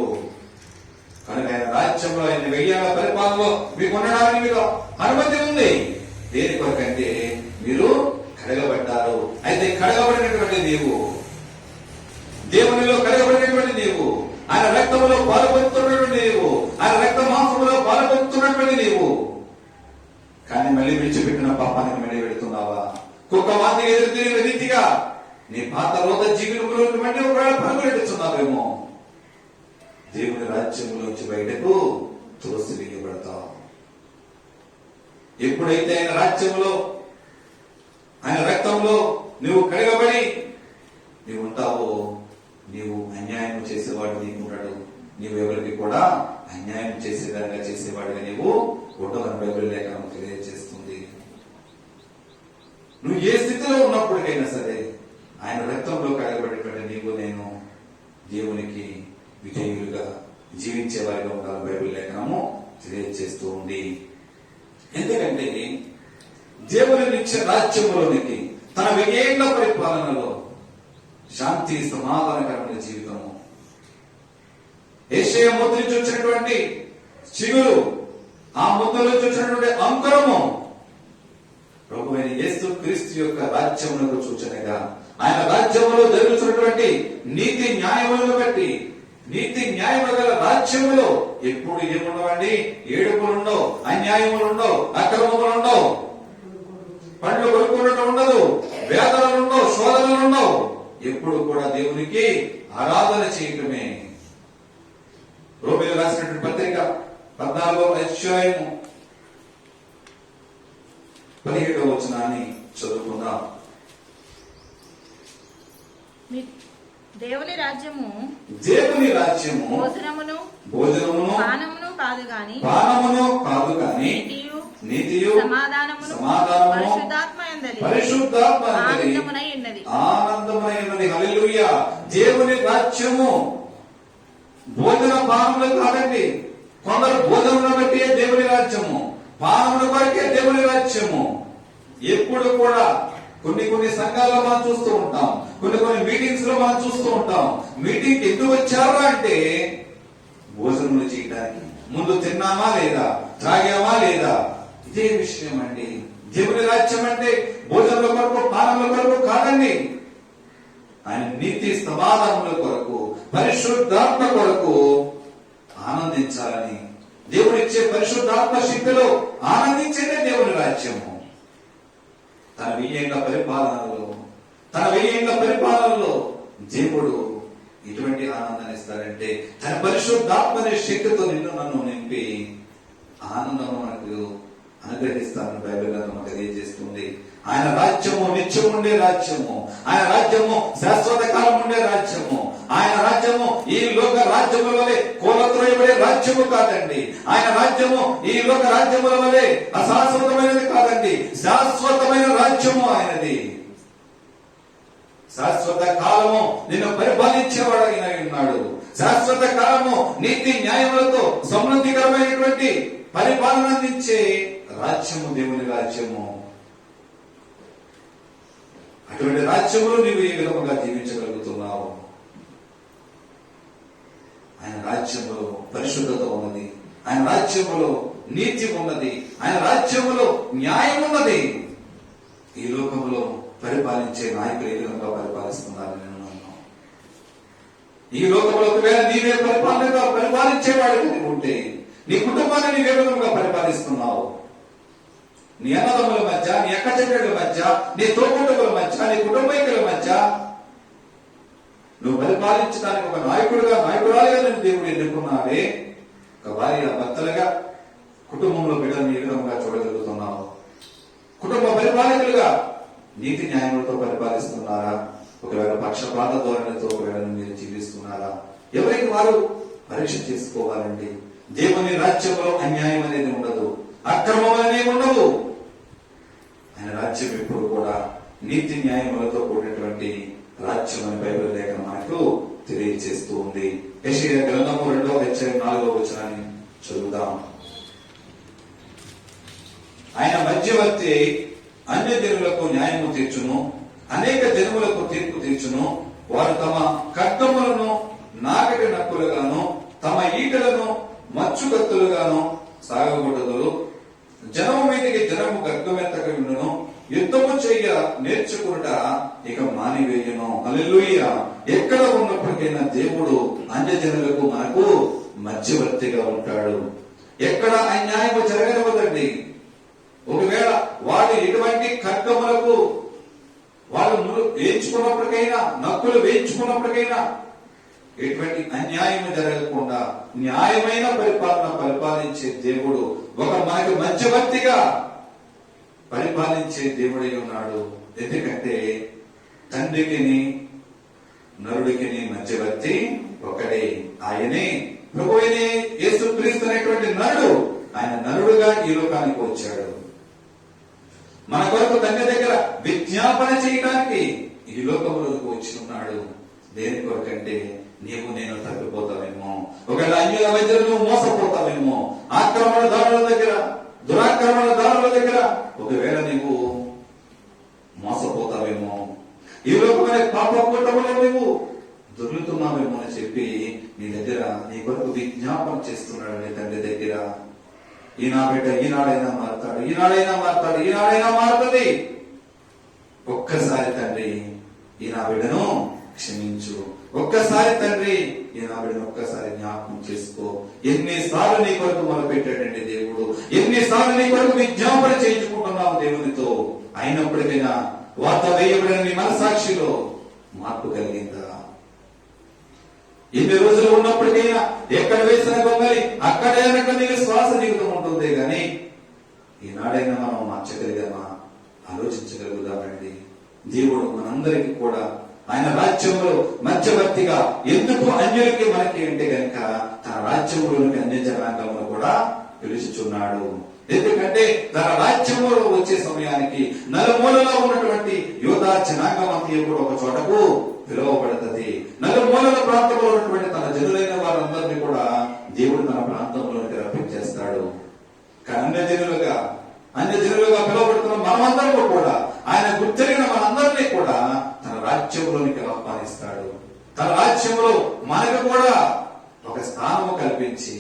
కనుక ఆయన రాజ్యంలో ఆయన 1000 ఏళ్ల పరిపాలనలో మీకు ఉండడానికి మీకు అనుమతి ఉంది. దేని కొరకంటే మీరు కడగబడ్డారు. అయితే కడగబడినటువంటి నీవు, దేవునిలో కడగబడినటువంటి నీవు, ఆయన రక్తంలో పాల్గొంటున్నటువంటి నీవు, ఆయన రక్త మాంసంలో పాల్గొంటున్నటువంటి నీవు కానీ మళ్ళీ విడిచిపెట్టిన పాపానికి మళ్ళీ పెడుతున్నావా? కుక్క వాంతికి ఎదురు తిరిగిన రీతిగా నీ పాత రోత జీవితంలో ఒకవేళ పరుగులెట్టుచున్నావేమో దేవుని రాజ్యంలోంచి బయటకు త్రోసివేయబడతావు. ఎప్పుడైతే ఆయన రాజ్యంలో ఆయన రక్తంలో నువ్వు కడగబడి నీవు ఉంటావో నీవు అన్యాయం చేసేవాడు నీకు ఉండడు. నీవు ఎవరికి కూడా అన్యాయం చేసేదానిగా చేసేవాడిగా నీవు ఉండవని బైబిల్ లేఖనం తెలియజేస్తుంది. నువ్వు ఏ స్థితిలో ఉన్నప్పటికైనా సరే ఆయన రక్తంలో కడగబడేటువంటి నీవు నేను దేవునికి విధేయులుగా జీవించే వారిగా ఉండాలని బైబిల్ లేఖనము తెలియజేస్తూ ఉంది. ఎందుకంటే దేవుని నిత్య రాజ్యములోనికి తన 1000 ఏళ్ల పరిపాలనలో శాంతి సమాధానకరమైన జీవితము, యెషయా ముద్రించి వచ్చినటువంటి చిగురు, ఆ ముద్రలో వచ్చినటువంటి అంకురము ప్రభువైన యేసు క్రీస్తు యొక్క రాజ్యములకు సూచనగా ఆయన రాజ్యములో జరుగుతున్నటువంటి నీతి న్యాయములను బట్టి నీతి న్యాయముల గల రాజ్యములో ఎప్పుడు ఏముండవండి? ఏడుపులుండవు, అన్యాయములుండవు, అక్రమములుండవు, పండ్లు కొనుక్కున్నట్టు ఉండదు, వేదనలు ఉండవు, శోధనలు ఉండవు. ఎప్పుడు కూడా దేవునికి ఆరాధన చేయటమే. రోమీయులకు రాసినటువంటి పత్రిక 14వ అధ్యాయము 17వ వచనాన్ని చదువుకుందాం. దేవుని రాజ్యము భోజనమును పానమును కాదు గాని నీతియు సమాధానమును పరిశుద్ధాత్మ ఆనందమునై ఉన్నది. హల్లెలూయా. దేవుని రాజ్యము భోజన పానములు కాదండి. కొందరు భోజనమును బట్టి దేవుని రాజ్యము, పానమును కొరకే దేవుని రాజ్యము. ఎప్పుడు కూడా కొన్ని సంఘాల్లో మనం చూస్తూ ఉంటాం, కొన్ని మీటింగ్స్ లో మనం చూస్తూ ఉంటాం. మీటింగ్ ఎందుకు వచ్చారా అంటే భోజనములు చేయడానికి. ముందు తిన్నామా లేదా, త్రాగామా లేదా, ఇదే విషయం అండి. దేవుని రాజ్యం అంటే భోజనముల కొరకు, పానముల కొరకు కాదండి. ఆయన నీతి సమాధానముల కొరకు, పరిశుద్ధాత్మ కొరకు ఆనందించాలని, దేవుడిచ్చే పరిశుద్ధాత్మ శక్తిలో ఆనందించేదే దేవుని రాజ్యము. తన 1000 ఏళ్ల పరిపాలనలో దేవుడు ఇటువంటి ఆనందాన్ని ఇస్తాడంటే తన పరిశుద్ధాత్మని శక్తితో నిన్ను నన్ను నింపి ఆనందం మనకు అనుగ్రహిస్తానని బైబిల్ గ్రంథం తెలియజేస్తుంది. ఆయన రాజ్యము నిత్యం ఉండే రాజ్యము, ఆయన రాజ్యము శాశ్వత కాలం ఉండే రాజ్యము. ఆయన రాజ్యము ఈ లోక రాజ్యముల వలె కోలత్రోయబడే రాజ్యము కాదండి. ఆయన రాజ్యము ఈ లోక రాజ్యముల వలె అశాశ్వతమైనది కాదండి, శాశ్వతమైన రాజ్యము ఆయనది. శాశ్వత కాలము నిన్ను పరిపాలించేవాడైన ఉన్నాడు. శాశ్వత కాలము నీతి న్యాయములతో సమృద్ధికరమైనటువంటి పరిపాలన అందించే రాజ్యము దేవుని రాజ్యము. అటువంటి రాజ్యములో నీవు ఏ విధముగా జీవించగలుగుతున్నావు? ఆయన రాజ్యములో పరిశుద్ధత ఉన్నది, ఆయన రాజ్యములో నీతి ఉన్నది, ఆయన రాజ్యములో న్యాయం ఉన్నది. ఈ లోకములో పరిపాలించే నాయకులు ఏ విధంగా పరిపాలిస్తున్నారని నేను అన్నాను. ఈ లోకంలో ఒకవేళ నీవే పరిపాలించేవాడు ఉంటే నీ కుటుంబాన్ని నీవే విధంగా పరిపాలిస్తున్నావు? నీ అన్నదమ్ముల మధ్య, నీ అక్క చెల్లెళ్ళ మధ్య, నీ తోబుట్టువుల మధ్య, నీ కుటుంబీకుల మధ్య నువ్వు పరిపాలించడానికి ఒక నాయకురాలుగా నేను దేవుడు ఎన్నుకున్నావే. ఒక భార్య భర్తలుగా కుటుంబంలో బిడ్డలను ఏ విధంగా చూడగలుగుతున్నావు? కుటుంబ పరిపాలకులుగా నీతి న్యాయములతో పరిపాలిస్తున్నారా? ఒకవేళ పక్షపాత ధోరణితో ఒకవేళ మీరు జీవిస్తున్నారా? ఎవరికి వారు పరీక్ష చేసుకోవాలండి. దేవుని రాజ్యంలో అన్యాయం అనేది ఉండదు, అక్రమం అనేవి ఉండవు. ఆయన రాజ్యం ఎప్పుడు కూడా నీతి న్యాయములతో కూడినటువంటి రాజ్యం అని బైబిల్ లేఖనం మనకు తెలియజేస్తూ ఉంది. యెషయా గ్రంథము 2వ అధ్యాయం 4వ వచనాన్ని చదువుదాం. ఆయన మధ్యవర్తి అన్య జనులకు న్యాయము తీర్చును, అనేక జనములకు తీర్పు తీర్చును. వారు తమ ఖడ్గములను నాగటి నక్కులుగాను, తమ ఈటలను మచ్చుకత్తులుగాను సాగగొట్టుదురు. జనము మీదకి జనము గర్గమెత్తక ఉండును, యుద్ధము చెయ్య నేర్చుకునుట ఇక మానివేయును. హల్లెలూయా. ఎక్కడ ఉన్నప్పటికైనా దేవుడు అన్యజనులకు మనకు మధ్యవర్తిగా ఉంటాడు. ఎక్కడ అన్యాయము జరగనివ్వదండి. ఒకవేళ వాళ్ళు ఎటువంటి ఖడ్గములకు వాళ్ళు వేయించుకున్నప్పటికైనా, నక్కులు వేయించుకున్నప్పటికైనా ఎటువంటి అన్యాయము జరగకుండా న్యాయమైన పరిపాలించే దేవుడు ఒక మనకు మధ్యవర్తిగా పరిపాలించే దేవుడై ఉన్నాడు. ఎందుకంటే తండ్రికి నరుడికి మధ్యవర్తి ఒకడే, ఆయనే ప్రభువైన యేసుక్రీస్తు అనేటువంటి నరుడు. ఆయన నరుడుగా ఈ లోకానికి వచ్చాడు. మన కొరకు తండ్రి దగ్గర విజ్ఞాపన చేయడానికి ఈ లోకంలోకి వచ్చి ఉన్నాడు. దేని కొరకంటే నీవు నేను తప్పిపోతావేమో, ఒకవేళ అన్యుల మధ్య నువ్వు మోసపోతావేమో, ఆక్రమణదారుల దగ్గర, దురాక్రమణదారుల దగ్గర ఒకవేళ నీవు మోసపోతావేమో, ఈ లోకమైన పాప కూటములో నువ్వు దొరుకుతున్నావేమో అని చెప్పి నీ దగ్గర నీ కొరకు విజ్ఞాపన చేస్తున్నాడు నీ తండ్రి దగ్గర. ఈ నా బిడ్డ ఈనాడైనా మారుతాడు, ఈనాడైనా మారుతుంది. ఒక్కసారి తండ్రి ఈ నా బిడ్డను క్షమించు, ఒక్కసారి తండ్రి ఈ నా బిడ్డను ఒక్కసారి జ్ఞాపకం చేసుకో. ఎన్నిసార్లు నీ కొరకు మొదలుపెట్టాడండి దేవుడు, ఎన్నిసార్లు నీ కొరకు విజ్ఞాపన చేయించుకుంటున్నావు దేవునితో. అయినప్పటికైనా వాత వేయబడిన నీ మనసాక్షిలో మార్పు కలిగిందా? ఇన్ని రోజులు ఉన్నప్పటికైనా ఎక్కడ వేసిన గొంగలి అక్కడే అన్నట్టు నీకు శ్వాస జీవితం ఉంటుంది కానీ ఈనాడైనా మనం మార్చగలిగామా? ఆలోచించగలుగుదామండి. దేవుడు మనందరికీ కూడా ఆయన రాజ్యంలో మధ్యవర్తిగా ఎందుకు అన్యులకి మనకి అంటే గనక తన రాజ్యంలోనికి అన్య జనాంగములు కూడా పిలుచుచున్నాడు. ఎందుకంటే తన రాజ్యంలో వచ్చే సమయానికి నలుమూలలో ఉన్నటువంటి యోధా జనాంగం అంతా కూడా ఒక చోటకు పిలువబడుతుంది. నలుమూలల ప్రాంతంలో ఉన్నటువంటి తన జనులైన వారందరినీ కూడా దేవుడు తన ప్రాంతంలోకి రప్పించేస్తాడు. అన్య జనులుగా పిలువబడుతున్న మనమందరూ కూడా ఆయన గుర్తెరిగిన మనందరినీ కూడా తన రాజ్యంలోనికి ఆహ్వానిస్తాడు. తన రాజ్యంలో మనకు కూడా ఒక స్థానము కల్పించి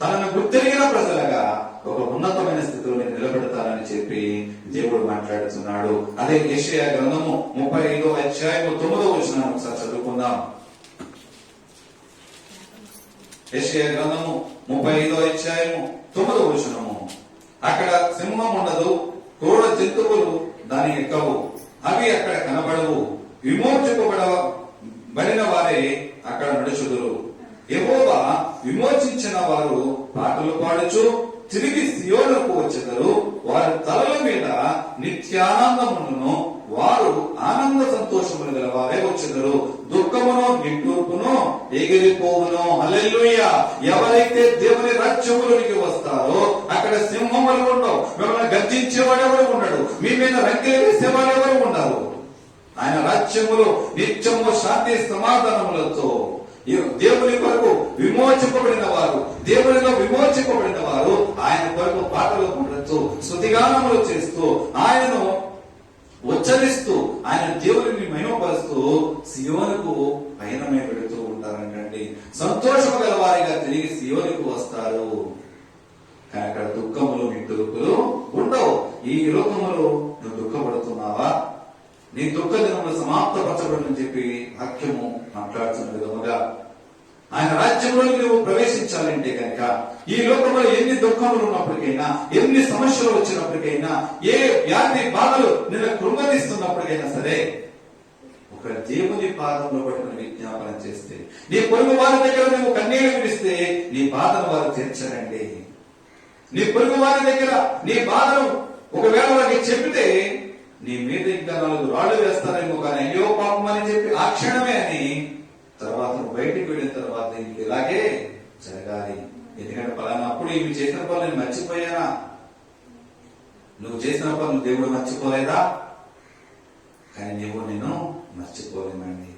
తనను గుర్తెరిగిన ప్రజలుగా ఒక ఉన్నతమైన స్థితిలో నిలబెడతానని చెప్పి దేవుడు మాట్లాడుతున్నాడు. అదే యెషయా గ్రంథము 35వ అధ్యాయము 9వ వచనాన్ని ఒకసారి చదువుకుందాం. యెషయా గ్రంథము 35వ అధ్యాయము 9వ వచనము. అక్కడ సింహం ఉండదు, క్రూర జంతువులు దాని ఎక్కవు, అవి అక్కడ కనబడవు, విమోచింపబడిన వారే అక్కడ నడుచుదురు. యెహోవా విమోచించిన వారు పాటలు పాడుచు తిరిగి సియోనుకు వచ్చెదరు. వారి తలల మీద నిత్యానందమును, వారు ఆనంద సంతోషములు గల వారే వచ్చెదరు. దుఃఖమును నిట్టూర్పును ఎగిరిపోవును. హల్లెలూయా. ఎవరైతే దేవుని రాజ్యములోనికి వస్తారో అక్కడ సింహములు ఉండవు, మిమ్మల్ని గర్జించేవాడెవరు ఉండడు, మీ మీద రంకెలు వేసేవాడెవరు ఉండరు. ఆయన రాజ్యములో నిత్యము శాంతి సమాధానములతో దేవుని కొరకు విమోచింపబడిన వారు, దేవునిలో విమోచింపబడిన వారు ఆయన కొరకు పాటలు పాడుతూ స్తుతిగానములు చేస్తూ ఆయనను ఉచ్చరిస్తూ ఆయన దేవుని మహిమపరుస్తూ సియోనుకు పయనమే పెడుతూ ఉంటారంటండి. సంతోషము గల వారిగా తిరిగి సియోనుకు వస్తారు. కానీ అక్కడ దుఃఖములు నిట్టూర్పులు ఉండవు. ఈ లోకములో నువ్వు దుఃఖపడుతున్నావా? నీ దుఃఖ దినములు సమాప్తపరచబడని చెప్పి వాక్యము మాట్లాడుతున్న విధముగా ఆయన రాజ్యంలోకి నువ్వు ప్రవేశించాలంటే కనుక ఈ లోకంలో ఎన్ని దుఃఖములు ఉన్నప్పటికైనా, ఎన్ని సమస్యలు వచ్చినప్పటికైనా, ఏ వ్యాధి బాధలు నిన్ను కృంగదీస్తున్నప్పటికైనా సరే ఒక దేవుని పాదంలో పట్టుకుని విజ్ఞాపన చేస్తే, నీ పొరుగు వారి దగ్గర నువ్వు కన్నీళ్లు విడిస్తే నీ బాధను వారు తీర్చరండి. నీ పొరుగు వారి దగ్గర నీ బాధను ఒకవేళ వారికి చెబితే నీ మీద ఇంకా 4 రాళ్లు వేస్తారేమో, కానీ అయ్యో పాపం అని చెప్పి ఆ క్షణమే అని తర్వాత నువ్వు బయటికి వెళ్ళిన తర్వాత ఇంక ఇలాగే జరగాలి. ఎందుకంటే పలానా అప్పుడు ఇవి చేసిన పనులు నేను మర్చిపోయానా? నువ్వు చేసిన పనులు దేవుడు మర్చిపోలేదా? కానీ నువ్వు నేను మర్చిపోలేమండి.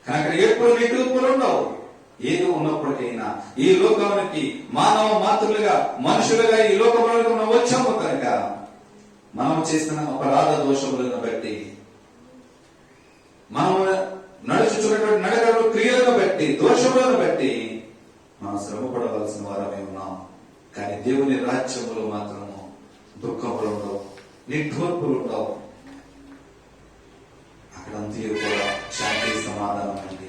కానీ అక్కడ ఎప్పుడు నిట్టూర్పులు ఉండవు. ఏదో ఉన్నప్పటికైనా ఈ లోకానికి మానవ మాతృలుగా మనుషులుగా ఈ లోకంలోకి మనం వచ్చాము కనుక మనం చేసిన అపరాధ దోషములను బట్టి, మనం నడుచుచున్నటువంటి నడకలు క్రియలను బట్టి, దోషములను బట్టి మనం శ్రమపడవలసిన వారమే ఉన్నాం. కానీ దేవుని రాజ్యములో మాత్రము దుఃఖములు ఉండవు, నిట్టూర్పులు ఉండవు. అక్కడంతా కూడా శాంతి సమాధానం అండి.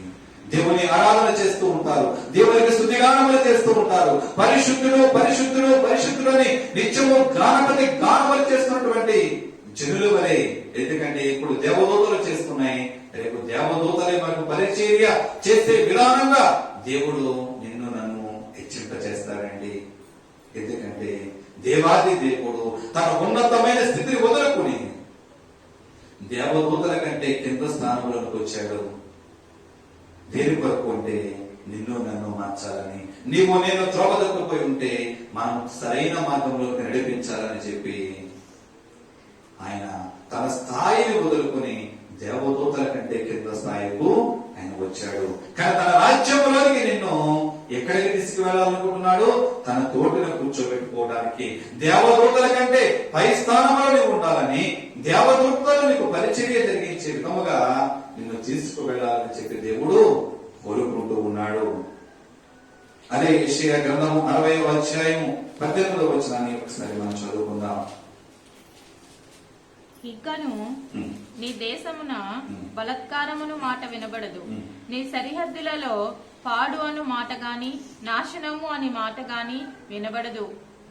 దేవుని ఆరాధన చేస్తూ ఉంటారు, దేవునికి స్తుతిగానములు చేస్తూ ఉంటారు. పరిశుద్ధుడు పరిశుద్ధుడు పరిశుద్ధుడు అని నిత్యము గానపతి గానములు చేస్తున్నటువంటి జనులు వలె. ఎందుకంటే ఇప్పుడు దేవదూతలు చేస్తున్నాయి, రేపు దేవదూతలే మనకు పరిచర్య చేసే విధానంగా దేవుడు నిన్ను నన్ను హెచ్చింప చేస్తాడండి. ఎందుకంటే దేవాది దేవుడు తన ఉన్నతమైన స్థితిని వదులుకుని దేవదూతల కంటే కింద స్థానంలోకి వచ్చాడు. దేని కొరకు అంటే నిన్ను నన్ను మార్చాలని, నీవు నేను త్రోవదక్కుపోయి ఉంటే మనం సరైన మార్గంలోకి నడిపించాలని చెప్పి ఆయన తన స్థాయిని వదులుకుని దేవదూతల కంటే కింద స్థాయికు ఆయన వచ్చాడు. కానీ తన రాజ్యంలోనికి నిన్ను ఎక్కడికి తీసుకువెళ్ళాలనుకుంటున్నాడు? తన తోటిని కూర్చోబెట్టుకోవడానికి. దేవదూతల కంటే పై స్థానంలో నీవు ఉండాలని, దేవదూతలు నీకు పరిచర్య జరిగించే విధముగా నిన్ను తీసుకువెళ్ళాలని చెప్పి దేవుడు కోరుకుంటూ ఉన్నాడు. అదే యెషయా గ్రంథము 60వ అధ్యాయము 18వ వచనాన్ని ఒకసారి మనం చదువుకుందాం. ఇకను నీ దేశమున బలత్కారమును మాట వినబడదు, నీ సరిహద్దులలో పాడు అను మాట గాని నాశనము అని మాట గాని వినబడదు.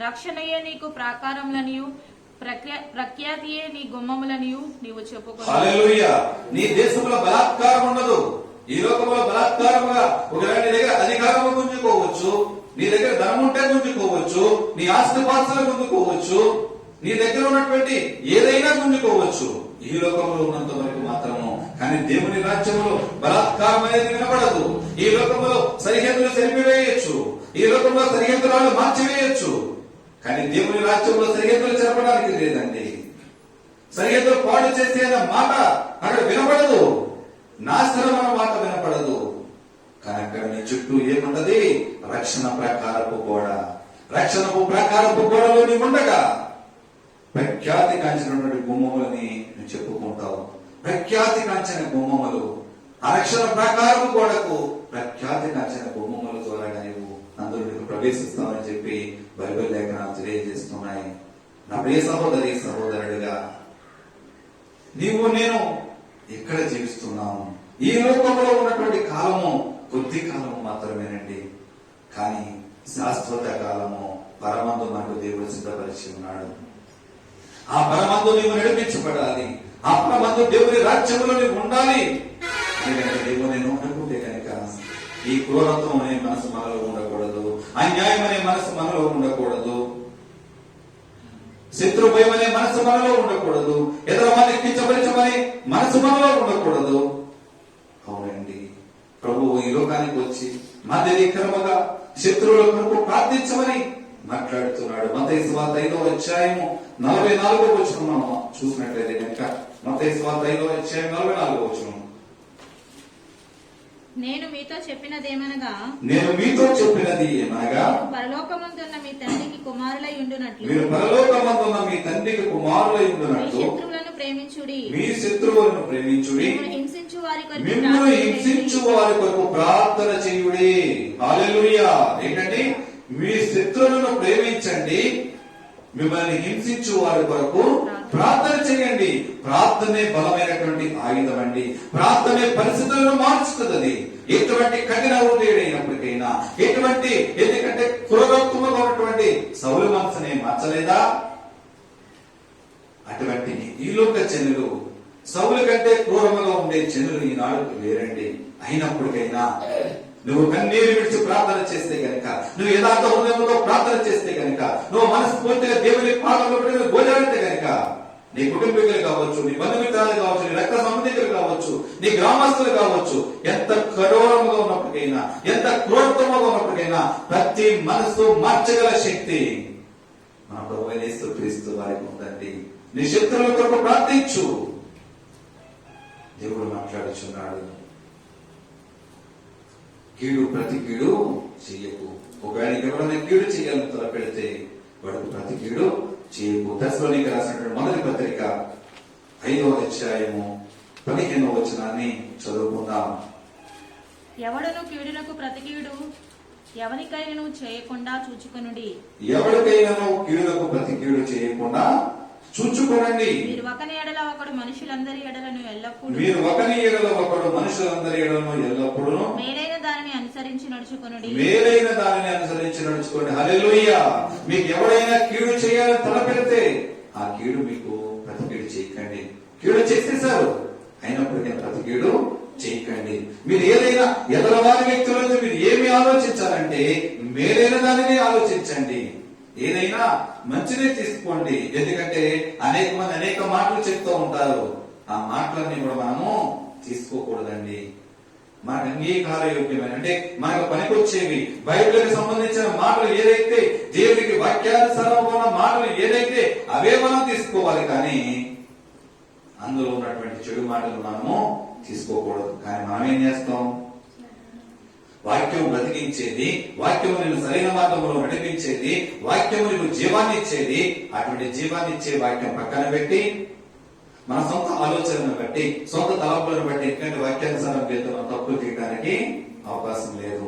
రక్షణయే నీకు ప్రాకారములనియు ప్రఖ్యాతియే నీ గుమ్మములనియు నీవు చెప్పుకో. హల్లెలూయా. నీ దేశంలో బలాత్కారం ఉండదు. ఈ లోకంలో బలాత్కారముగా ఒకవేళ నీ దగ్గర అధికారము గుంజుకోవచ్చు, నీ దగ్గర ధనం ఉంటే గుంజుకోవచ్చు, నీ ఆస్తిపాస్తులు గుంజుకోవచ్చు, నీ దగ్గర ఉన్నటువంటి ఏదైనా గుంజుకోవచ్చు ఈ లోకంలో ఉన్నంత వరకు మాత్రము. కానీ దేవుని రాజ్యంలో బలాత్కారం అనేది వినపడదు. ఈ లోకంలో సరిహద్దులు చెరిపివేయచ్చు, ఈ లోకంలో సరిహద్దులు మార్చివేయచ్చు. కానీ దేవుని రాజ్యంలో సరిహద్దులు చెరపడానికి లేదండి. సరిహద్దులు పాడు చేసే మాట అక్కడ వినపడదు, నాశనం అన్న మాట వినపడదు. కానీ అక్కడ నీ చుట్టూ ఏమున్నది? రక్షణ ప్రకారపు గోడ. రక్షణపు ప్రకారపు గోడలో నీ ఉండగా ప్రఖ్యాతి కాంచినటువంటి గుమ్మములని నువ్వు చెప్పుకుంటావు. ప్రఖ్యాతి కాంచిన గుమ్మములు, ఆ రక్షణ ప్రకారపు గోడకు ప్రఖ్యాతి కాంచిన గుమ్మముల ద్వారా నీవు అందులో నీకు ప్రవేశిస్తావని చెప్పి బైబిల్ లేఖనాలు తెలియజేస్తున్నాయి. నా ప్రియ సహోదరి సహోదరుడిగా, నీవు నేను ఎక్కడ జీవిస్తున్నాము? ఈ లోకంలో ఉన్నటువంటి కాలము కొద్ది కాలము మాత్రమేనండి. కానీ శాశ్వత కాలము పరమందు మనకు దేవుడు సిద్ధపరిచి ఉన్నాడు. ఆ పరమందు నీవు నడిపించబడాలి. ఆ పరమందు దేవుని రాజ్యంలో నీవు ఉండాలి. ఎందుకంటే దేవుడు నేను అనుకుంటే కనుక ఈ క్రూరత్వం అనే మనసు మనలో ఉండకూడదు, అన్యాయం అనే మనసు మనలో ఉండకూడదు, శత్రు భయం అనే మనసు మనలో ఉండకూడదు, ఎదురవాన్ని కించపరిచమని మనసు మనలో ఉండకూడదు. అవునండి, ప్రభువు ఈ లోకానికి వచ్చి మాదిరికరముగా శత్రువుల కొరకు ప్రార్థించమని మాట్లాడుతున్నాడు. మత్తయి సువార్త 5వ అధ్యాయము 44వ వచనం మనం చూసినట్లయితే కనుక మత్తయి సువార్త 5వ అధ్యాయం 44వ వచనం, నేను మీతో చెప్పినదేమనగా పరలోకమందున్న మీ తండ్రికి కుమారులై ఉండునట్లు మీరు పరలోకమందున్న మీ తండ్రికి కుమారులై ఉండునట్లు మీ శత్రువులను ప్రేమించుడి, మీ శత్రువులను ప్రేమించుడి, మిమ్మల్ని హింసించు వారి కొరకు ప్రార్థన చేయుడి. హల్లెలూయా. ఏంటంటే మీ శత్రువులను ప్రేమించండి, మిమ్మల్ని హింసించు వారి కొరకు ప్రార్థన చేయండి. ప్రార్థనే బలమైనటువంటి ఆయుధం అండి. ప్రార్థనే పరిస్థితులను మార్చుతుంది. ఎటువంటి కఠిన హృదయుడైనప్పటికైనా, ఎటువంటి ఎందుకంటే క్రూరత్వముగా ఉన్నటువంటి సౌలు మనసునే మార్చలేదా? అటువంటి ఈ లోక జనులు సౌలు కంటే క్రూరముగా ఉండే జనులు ఈనాడు లేరండి. అయినప్పటికైనా నువ్వు కన్నీరు విడిచి ప్రార్థన చేస్తే గనక, నువ్వు యథార్థ హృదయంతో ప్రార్థన చేస్తే గనక, నువ్వు మనస్ఫూర్తిగా దేవుని పాదముల గోజాడితే గనక, నీ కుటుంబీకులు కావచ్చు, నీ బంధుమిత్రాలు కావచ్చు, నీ రక్త సంబంధికులు కావచ్చు, నీ గ్రామస్తులు కావచ్చు, ఎంత కఠోరముగా ఉన్నప్పటికైనా, ఎంత క్రూరత్వముగా ఉన్నప్పటికైనా ప్రతి మనసు మార్చగల శక్తి మన ప్రభువైన యేసుక్రీస్తు వారికి ఉందండి. నీ శత్రువుల కొరకు ప్రార్థించు. దేవుడు మాట్లాడుచున్నాడు. కీడు ప్రతి కీడు చెయ్యకు. ఒకవేళ ఎవరైనా కీడు చేయాలని తలపెడితే వాడికి ప్రతి కీడు చేయకు. తెస్సలోనికీయులకు రాసినటువంటి మొదటి పత్రిక 5వ అధ్యాయము 15వ వచనాన్ని చదువుకుందాం. ఎవడును కీడునకు ప్రతి కీడు ఎవరికైనా చేయకుండా చూచుకొనుడి. ఎవరికైనా కీడునకు ప్రతి కీడు చేయకుండా చూచుకోనండి. మీరు ఒకని ఎడల ఒకడు మనుషులందరి ఎడలను ఎల్లప్పుడూ మేలైన దానిని అనుసరించి నడుచుకొనుడి. మేలైన దానిని అనుసరించి నడుచుకోండి. హల్లెలూయా. మీకు ఎవరైనా కీడు చేయాలని తలపెడితే ఆ కీడు మీకు ప్రతి కీడు చేయకండి. కీడు చేసేశారు, అయినప్పటికీ ప్రతి కీడు చేయకండి. మీరు ఏదైనా ఎదరవారి వ్యక్తుల నుంచి మీరు ఏమి ఆలోచించాలంటే మేలైన దానిని ఆలోచించండి. ఏదైనా మంచిదే తీసుకోండి. ఎందుకంటే అనేక మంది అనేక మాటలు చెప్తూ ఉంటారు. ఆ మాటలన్నీ కూడా మనము తీసుకోకూడదండి. మనకు అంగీకారయోగ్యమైన అంటే మనకు పనికొచ్చేవి బైబిల్కి సంబంధించిన మాటలు ఏదైతే, దేవుడికి వాక్యానుసారం ఉన్న మాటలు ఏదైతే అవే మనం తీసుకోవాలి. కానీ అందులో ఉన్నటువంటి చెడు మాటలు మనము తీసుకోకూడదు. కానీ మనం ఏం చేస్తాం? వాక్యం బ్రతికించేది, వాక్యము నేను సరైన మార్గంలో నడిపించేది, వాక్యము నీకు జీవాన్ని ఇచ్చేది, అటువంటి జీవాన్ని ఇచ్చే వాక్యం పక్కన పెట్టి మన సొంత ఆలోచనను బట్టి, సొంత తలంపులను బట్టి ఎందుకంటే వాక్యానుసారం చేస్తే మనం తప్పులు చేయడానికి అవకాశం లేదు.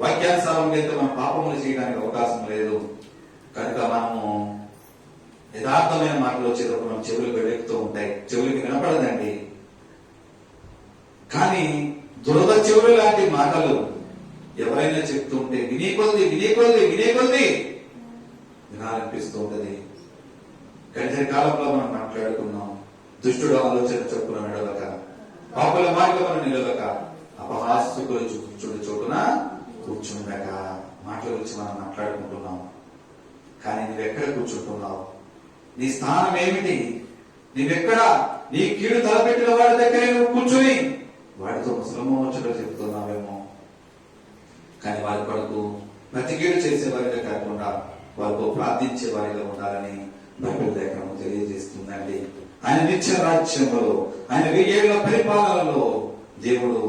వాక్యానుసారం చేస్తే మనం పాపములు చేయడానికి అవకాశం లేదు. కనుక మనము యథార్థమైన మాటలు వచ్చేటప్పుడు మనం చెవులు వెలుగుతూ ఉంటాయి, చెవులకి వినపడదండి. కానీ దురద చెవులు లాంటి మాటలు ఎవరైనా చెప్తుంటే వినే కొద్ది వినాలనిపిస్తూ ఉంటది. గడిచిన కాలంలో మనం మాట్లాడుకున్నాం. దుష్టుడు ఆలోచన చొప్పున నడవక, పాపుల మార్గమును నిలవక, అపహాస్యకులు చూడు చోటున కూర్చుండక మాటల గురించి మనం మాట్లాడుకుంటున్నాం. కానీ నువ్వెక్కడ కూర్చుంటున్నావు? నీ స్థానం ఏమిటి? నీవెక్కడ? నీ కీడు తలపెట్టిన వాడి దగ్గరే నువ్వు కూర్చుని వాడితో ముసలమోచలో చెప్తున్నావేమో. కానీ వారి కొరకు ప్రతి కీడు చేసేవారిగా కాకుండా వారితో ప్రార్థించే వారిగా ఉండాలని బైబిల్ లేఖనము తెలియజేస్తుందండి. ఆయన నిత్య రాజ్యంలో, ఆయన 1000 ఏళ్ల పరిపాలనలో దేవుడు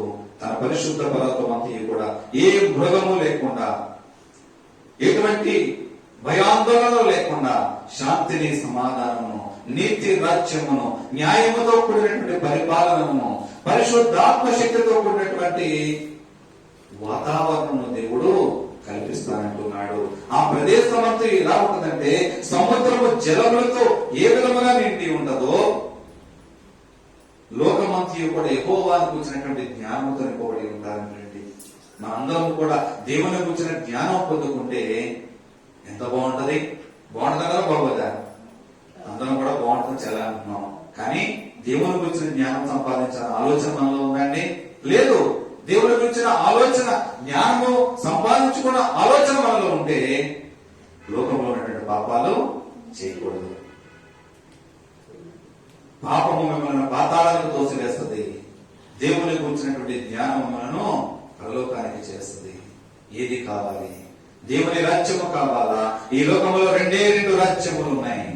తన పరిశుద్ధ పర్వతం అంతా కూడా ఏ మృగము లేకుండా, ఎటువంటి భయాందోళనలు లేకుండా శాంతిని, సమాధానమును, నీతి రాజ్యమును, న్యాయముతో కూడినటువంటి పరిపాలనను, పరిశుద్ధాత్మ శక్తితో కూడినటువంటి వాతావరణము దేవుడు కల్పిస్తానంటున్నాడు. ఆ ప్రదేశం అంతా ఎలా ఉంటుందంటే సముద్రము జలములతో ఏ విధముగా నిండి ఉంటదో లోకమంతయు కూడా యెహోవాను కూర్చున్నటువంటి జ్ఞానంతో నింపబడి ఉంటారండి. మనందరం కూడా దేవుని కూర్చున్న జ్ఞానం పొందుకుంటే ఎంత బాగుంటది? బాగుంటుందా బాగోదా? అందరం కూడా బాగుంటుంది చాలా అంటున్నాం. కానీ దేవుని గురించిన జ్ఞానం సంపాదించాలని ఆలోచన మనలో ఉందండి? లేదు. దేవుని గురించిన ఆలోచన, జ్ఞానము సంపాదించుకున్న ఆలోచన మనలో ఉంటే లోకంలో ఉన్నటువంటి పాపాలు చేయకూడదు. పాపము మిమ్మల్ని పాతాళాలకు తోసివేస్తుంది. దేవుని గురించినటువంటి జ్ఞానం మనను పరలోకానికి చేస్తుంది. ఏది కావాలి? దేవుని రాజ్యము కావాలా? ఈ లోకంలో 2 రాజ్యములు ఉన్నాయి.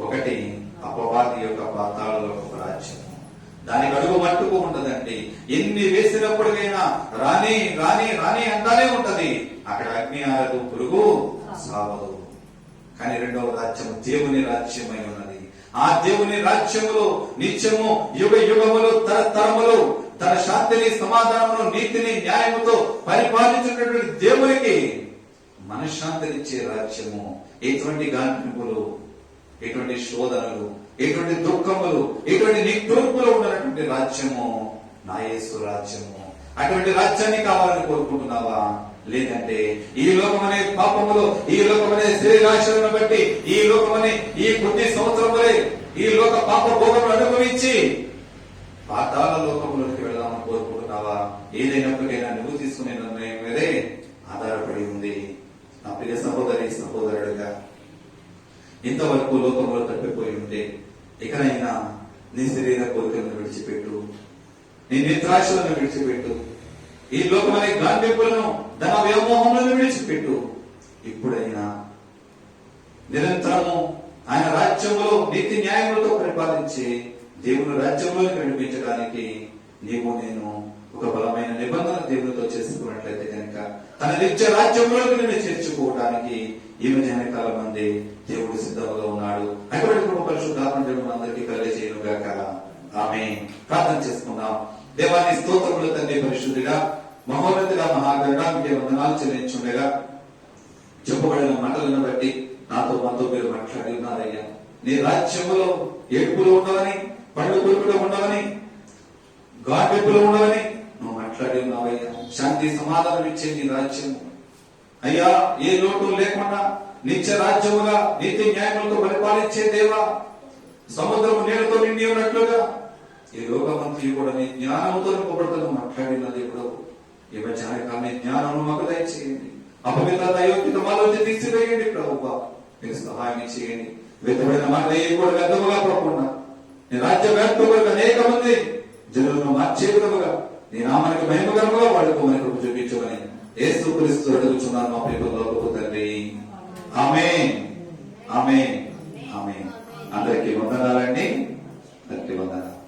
ఒకటి అపవాది యొక్క పాతాళలోక రాజ్యము. దానికి అడుగు మట్టుకు ఉంటదండి. ఎన్ని వేసినప్పటికైనా రాని రాని రాని అంటానే ఉంటది. అక్కడ అగ్ని ఆరదు, పురుగు సావదు. కానీ 2వ రాజ్యము దేవుని రాజ్యమై ఉన్నది. ఆ దేవుని రాజ్యములో నిత్యము, యుగ యుగములు, తరతరములు తన శాంతిని, సమాధానమును, నీతిని, న్యాయముతో పరిపాలించినటువంటి దేవునికి మనశ్శాంతినిచ్చే రాజ్యము. ఎటువంటి గాంటింపులు, ఎటువంటి శోధనలు, ఎటువంటి దుఃఖములు, ఎటువంటి నిగ్రూపులు ఉన్నటువంటి రాజ్యము నా యేసు రాజ్యము. అటువంటి రాజ్యాన్ని కావాలని కోరుకుంటున్నావా? లేదంటే ఈ లోకమనే పాపములు, ఈ లోకమనే శరీరాశలను బట్టి, ఈ లోకమనే ఈ కొద్ది సంవత్సరములే ఈ లోక పాప భోగములు అనుభవించి పాతాళ లోకములోకి వెళదామని కోరుకుంటున్నావా? ఏదైనప్పటికైనా నువ్వు తీసుకునే నిర్ణయం మీదే ఆధారపడి ఉంది. నా ప్రియ సహోదరి, సహోదరుడుగా ఇంతవరకు లోకంలో తప్పిపోయి ఉంటే ఇకనైనా నీ శరీర కోరికలను విడిచిపెట్టు, నీ నిద్రాశలను విడిచిపెట్టు, ఈ లోకమనే గాంధింపులను, ధన వ్యామోహములను విడిచిపెట్టు. ఇప్పుడైనా నిరంతరము ఆయన రాజ్యంలో నీతి న్యాయములతో పరిపాలించి దేవుని రాజ్యంలోకి నడిపించడానికి నీవు నేను ఒక బలమైన నిబంధన దేవునితో చేసుకున్నట్లయితే కనుక తన నిత్య రాజ్యంలోకి నిన్ను చేర్చుకోవడానికి ఈ మధ్యాహ్న కాలం మంది దేవుడు సిద్ధంగా ఉన్నాడు. అటువంటి కృప పరిశుద్ధాత్మ దేవుడు అందరికీ కలిగజేయును గాక. ఆమేన్. ప్రార్థన చేసుకుందాం. దేవాన్ని స్తోత్రములు తండ్రి, పరిశుద్ధుడా, మహోన్నతుడా, మహాగణుడా, మీకు వందనాలు చెల్లించుండగా చెప్పబడిన మాటలను బట్టి నాతో మనతో మీరు మాట్లాడి ఉన్నారయ్యా. నీ రాజ్యములో ఏడుపులు ఉండవని, పండ్లు కొరుకులు ఉండవని, గాడ్డెప్పులు ఉండవని నువ్వు మాట్లాడి ఉన్నావయ్యా. శాంతి సమాధానం ఇచ్చే నీ రాజ్యము అయ్యా, ఏ లోటు లేకుండా నిత్య రాజ్యముగా నీతి న్యాయములతో పరిపాలించే దేవా, సముద్రము నీళ్లతో నిండి ఉన్నట్లుగా ఈ లోకమంతి కూడా నీ జ్ఞానముతో నింపబడుతూ మాట్లాడిన దేవుడు ఈ మధ్యాహ్న జ్ఞానము మాకు దయచేయండి. అపవిత్రత, అయోగ్యత మాలోంచి తీసివేయండి ప్రభువా. మీరు సహాయం చేయండి. వ్యక్తమైన మాట కూడా వ్యర్థముగా పోకుండా నీ రాజ్య వ్యాప్తిగా అనేక మంది జనులను మార్చే విధముగా నీ నామానికి మహిమకరముగా వాడుకోమని కృప చూపించమని యేసుక్రీస్తు అడుగుచున్నాను మా ప్రియమైన తండ్రి. ఆమేన్, ఆమేన్, ఆమేన్. అందరికీ వందనాలండి.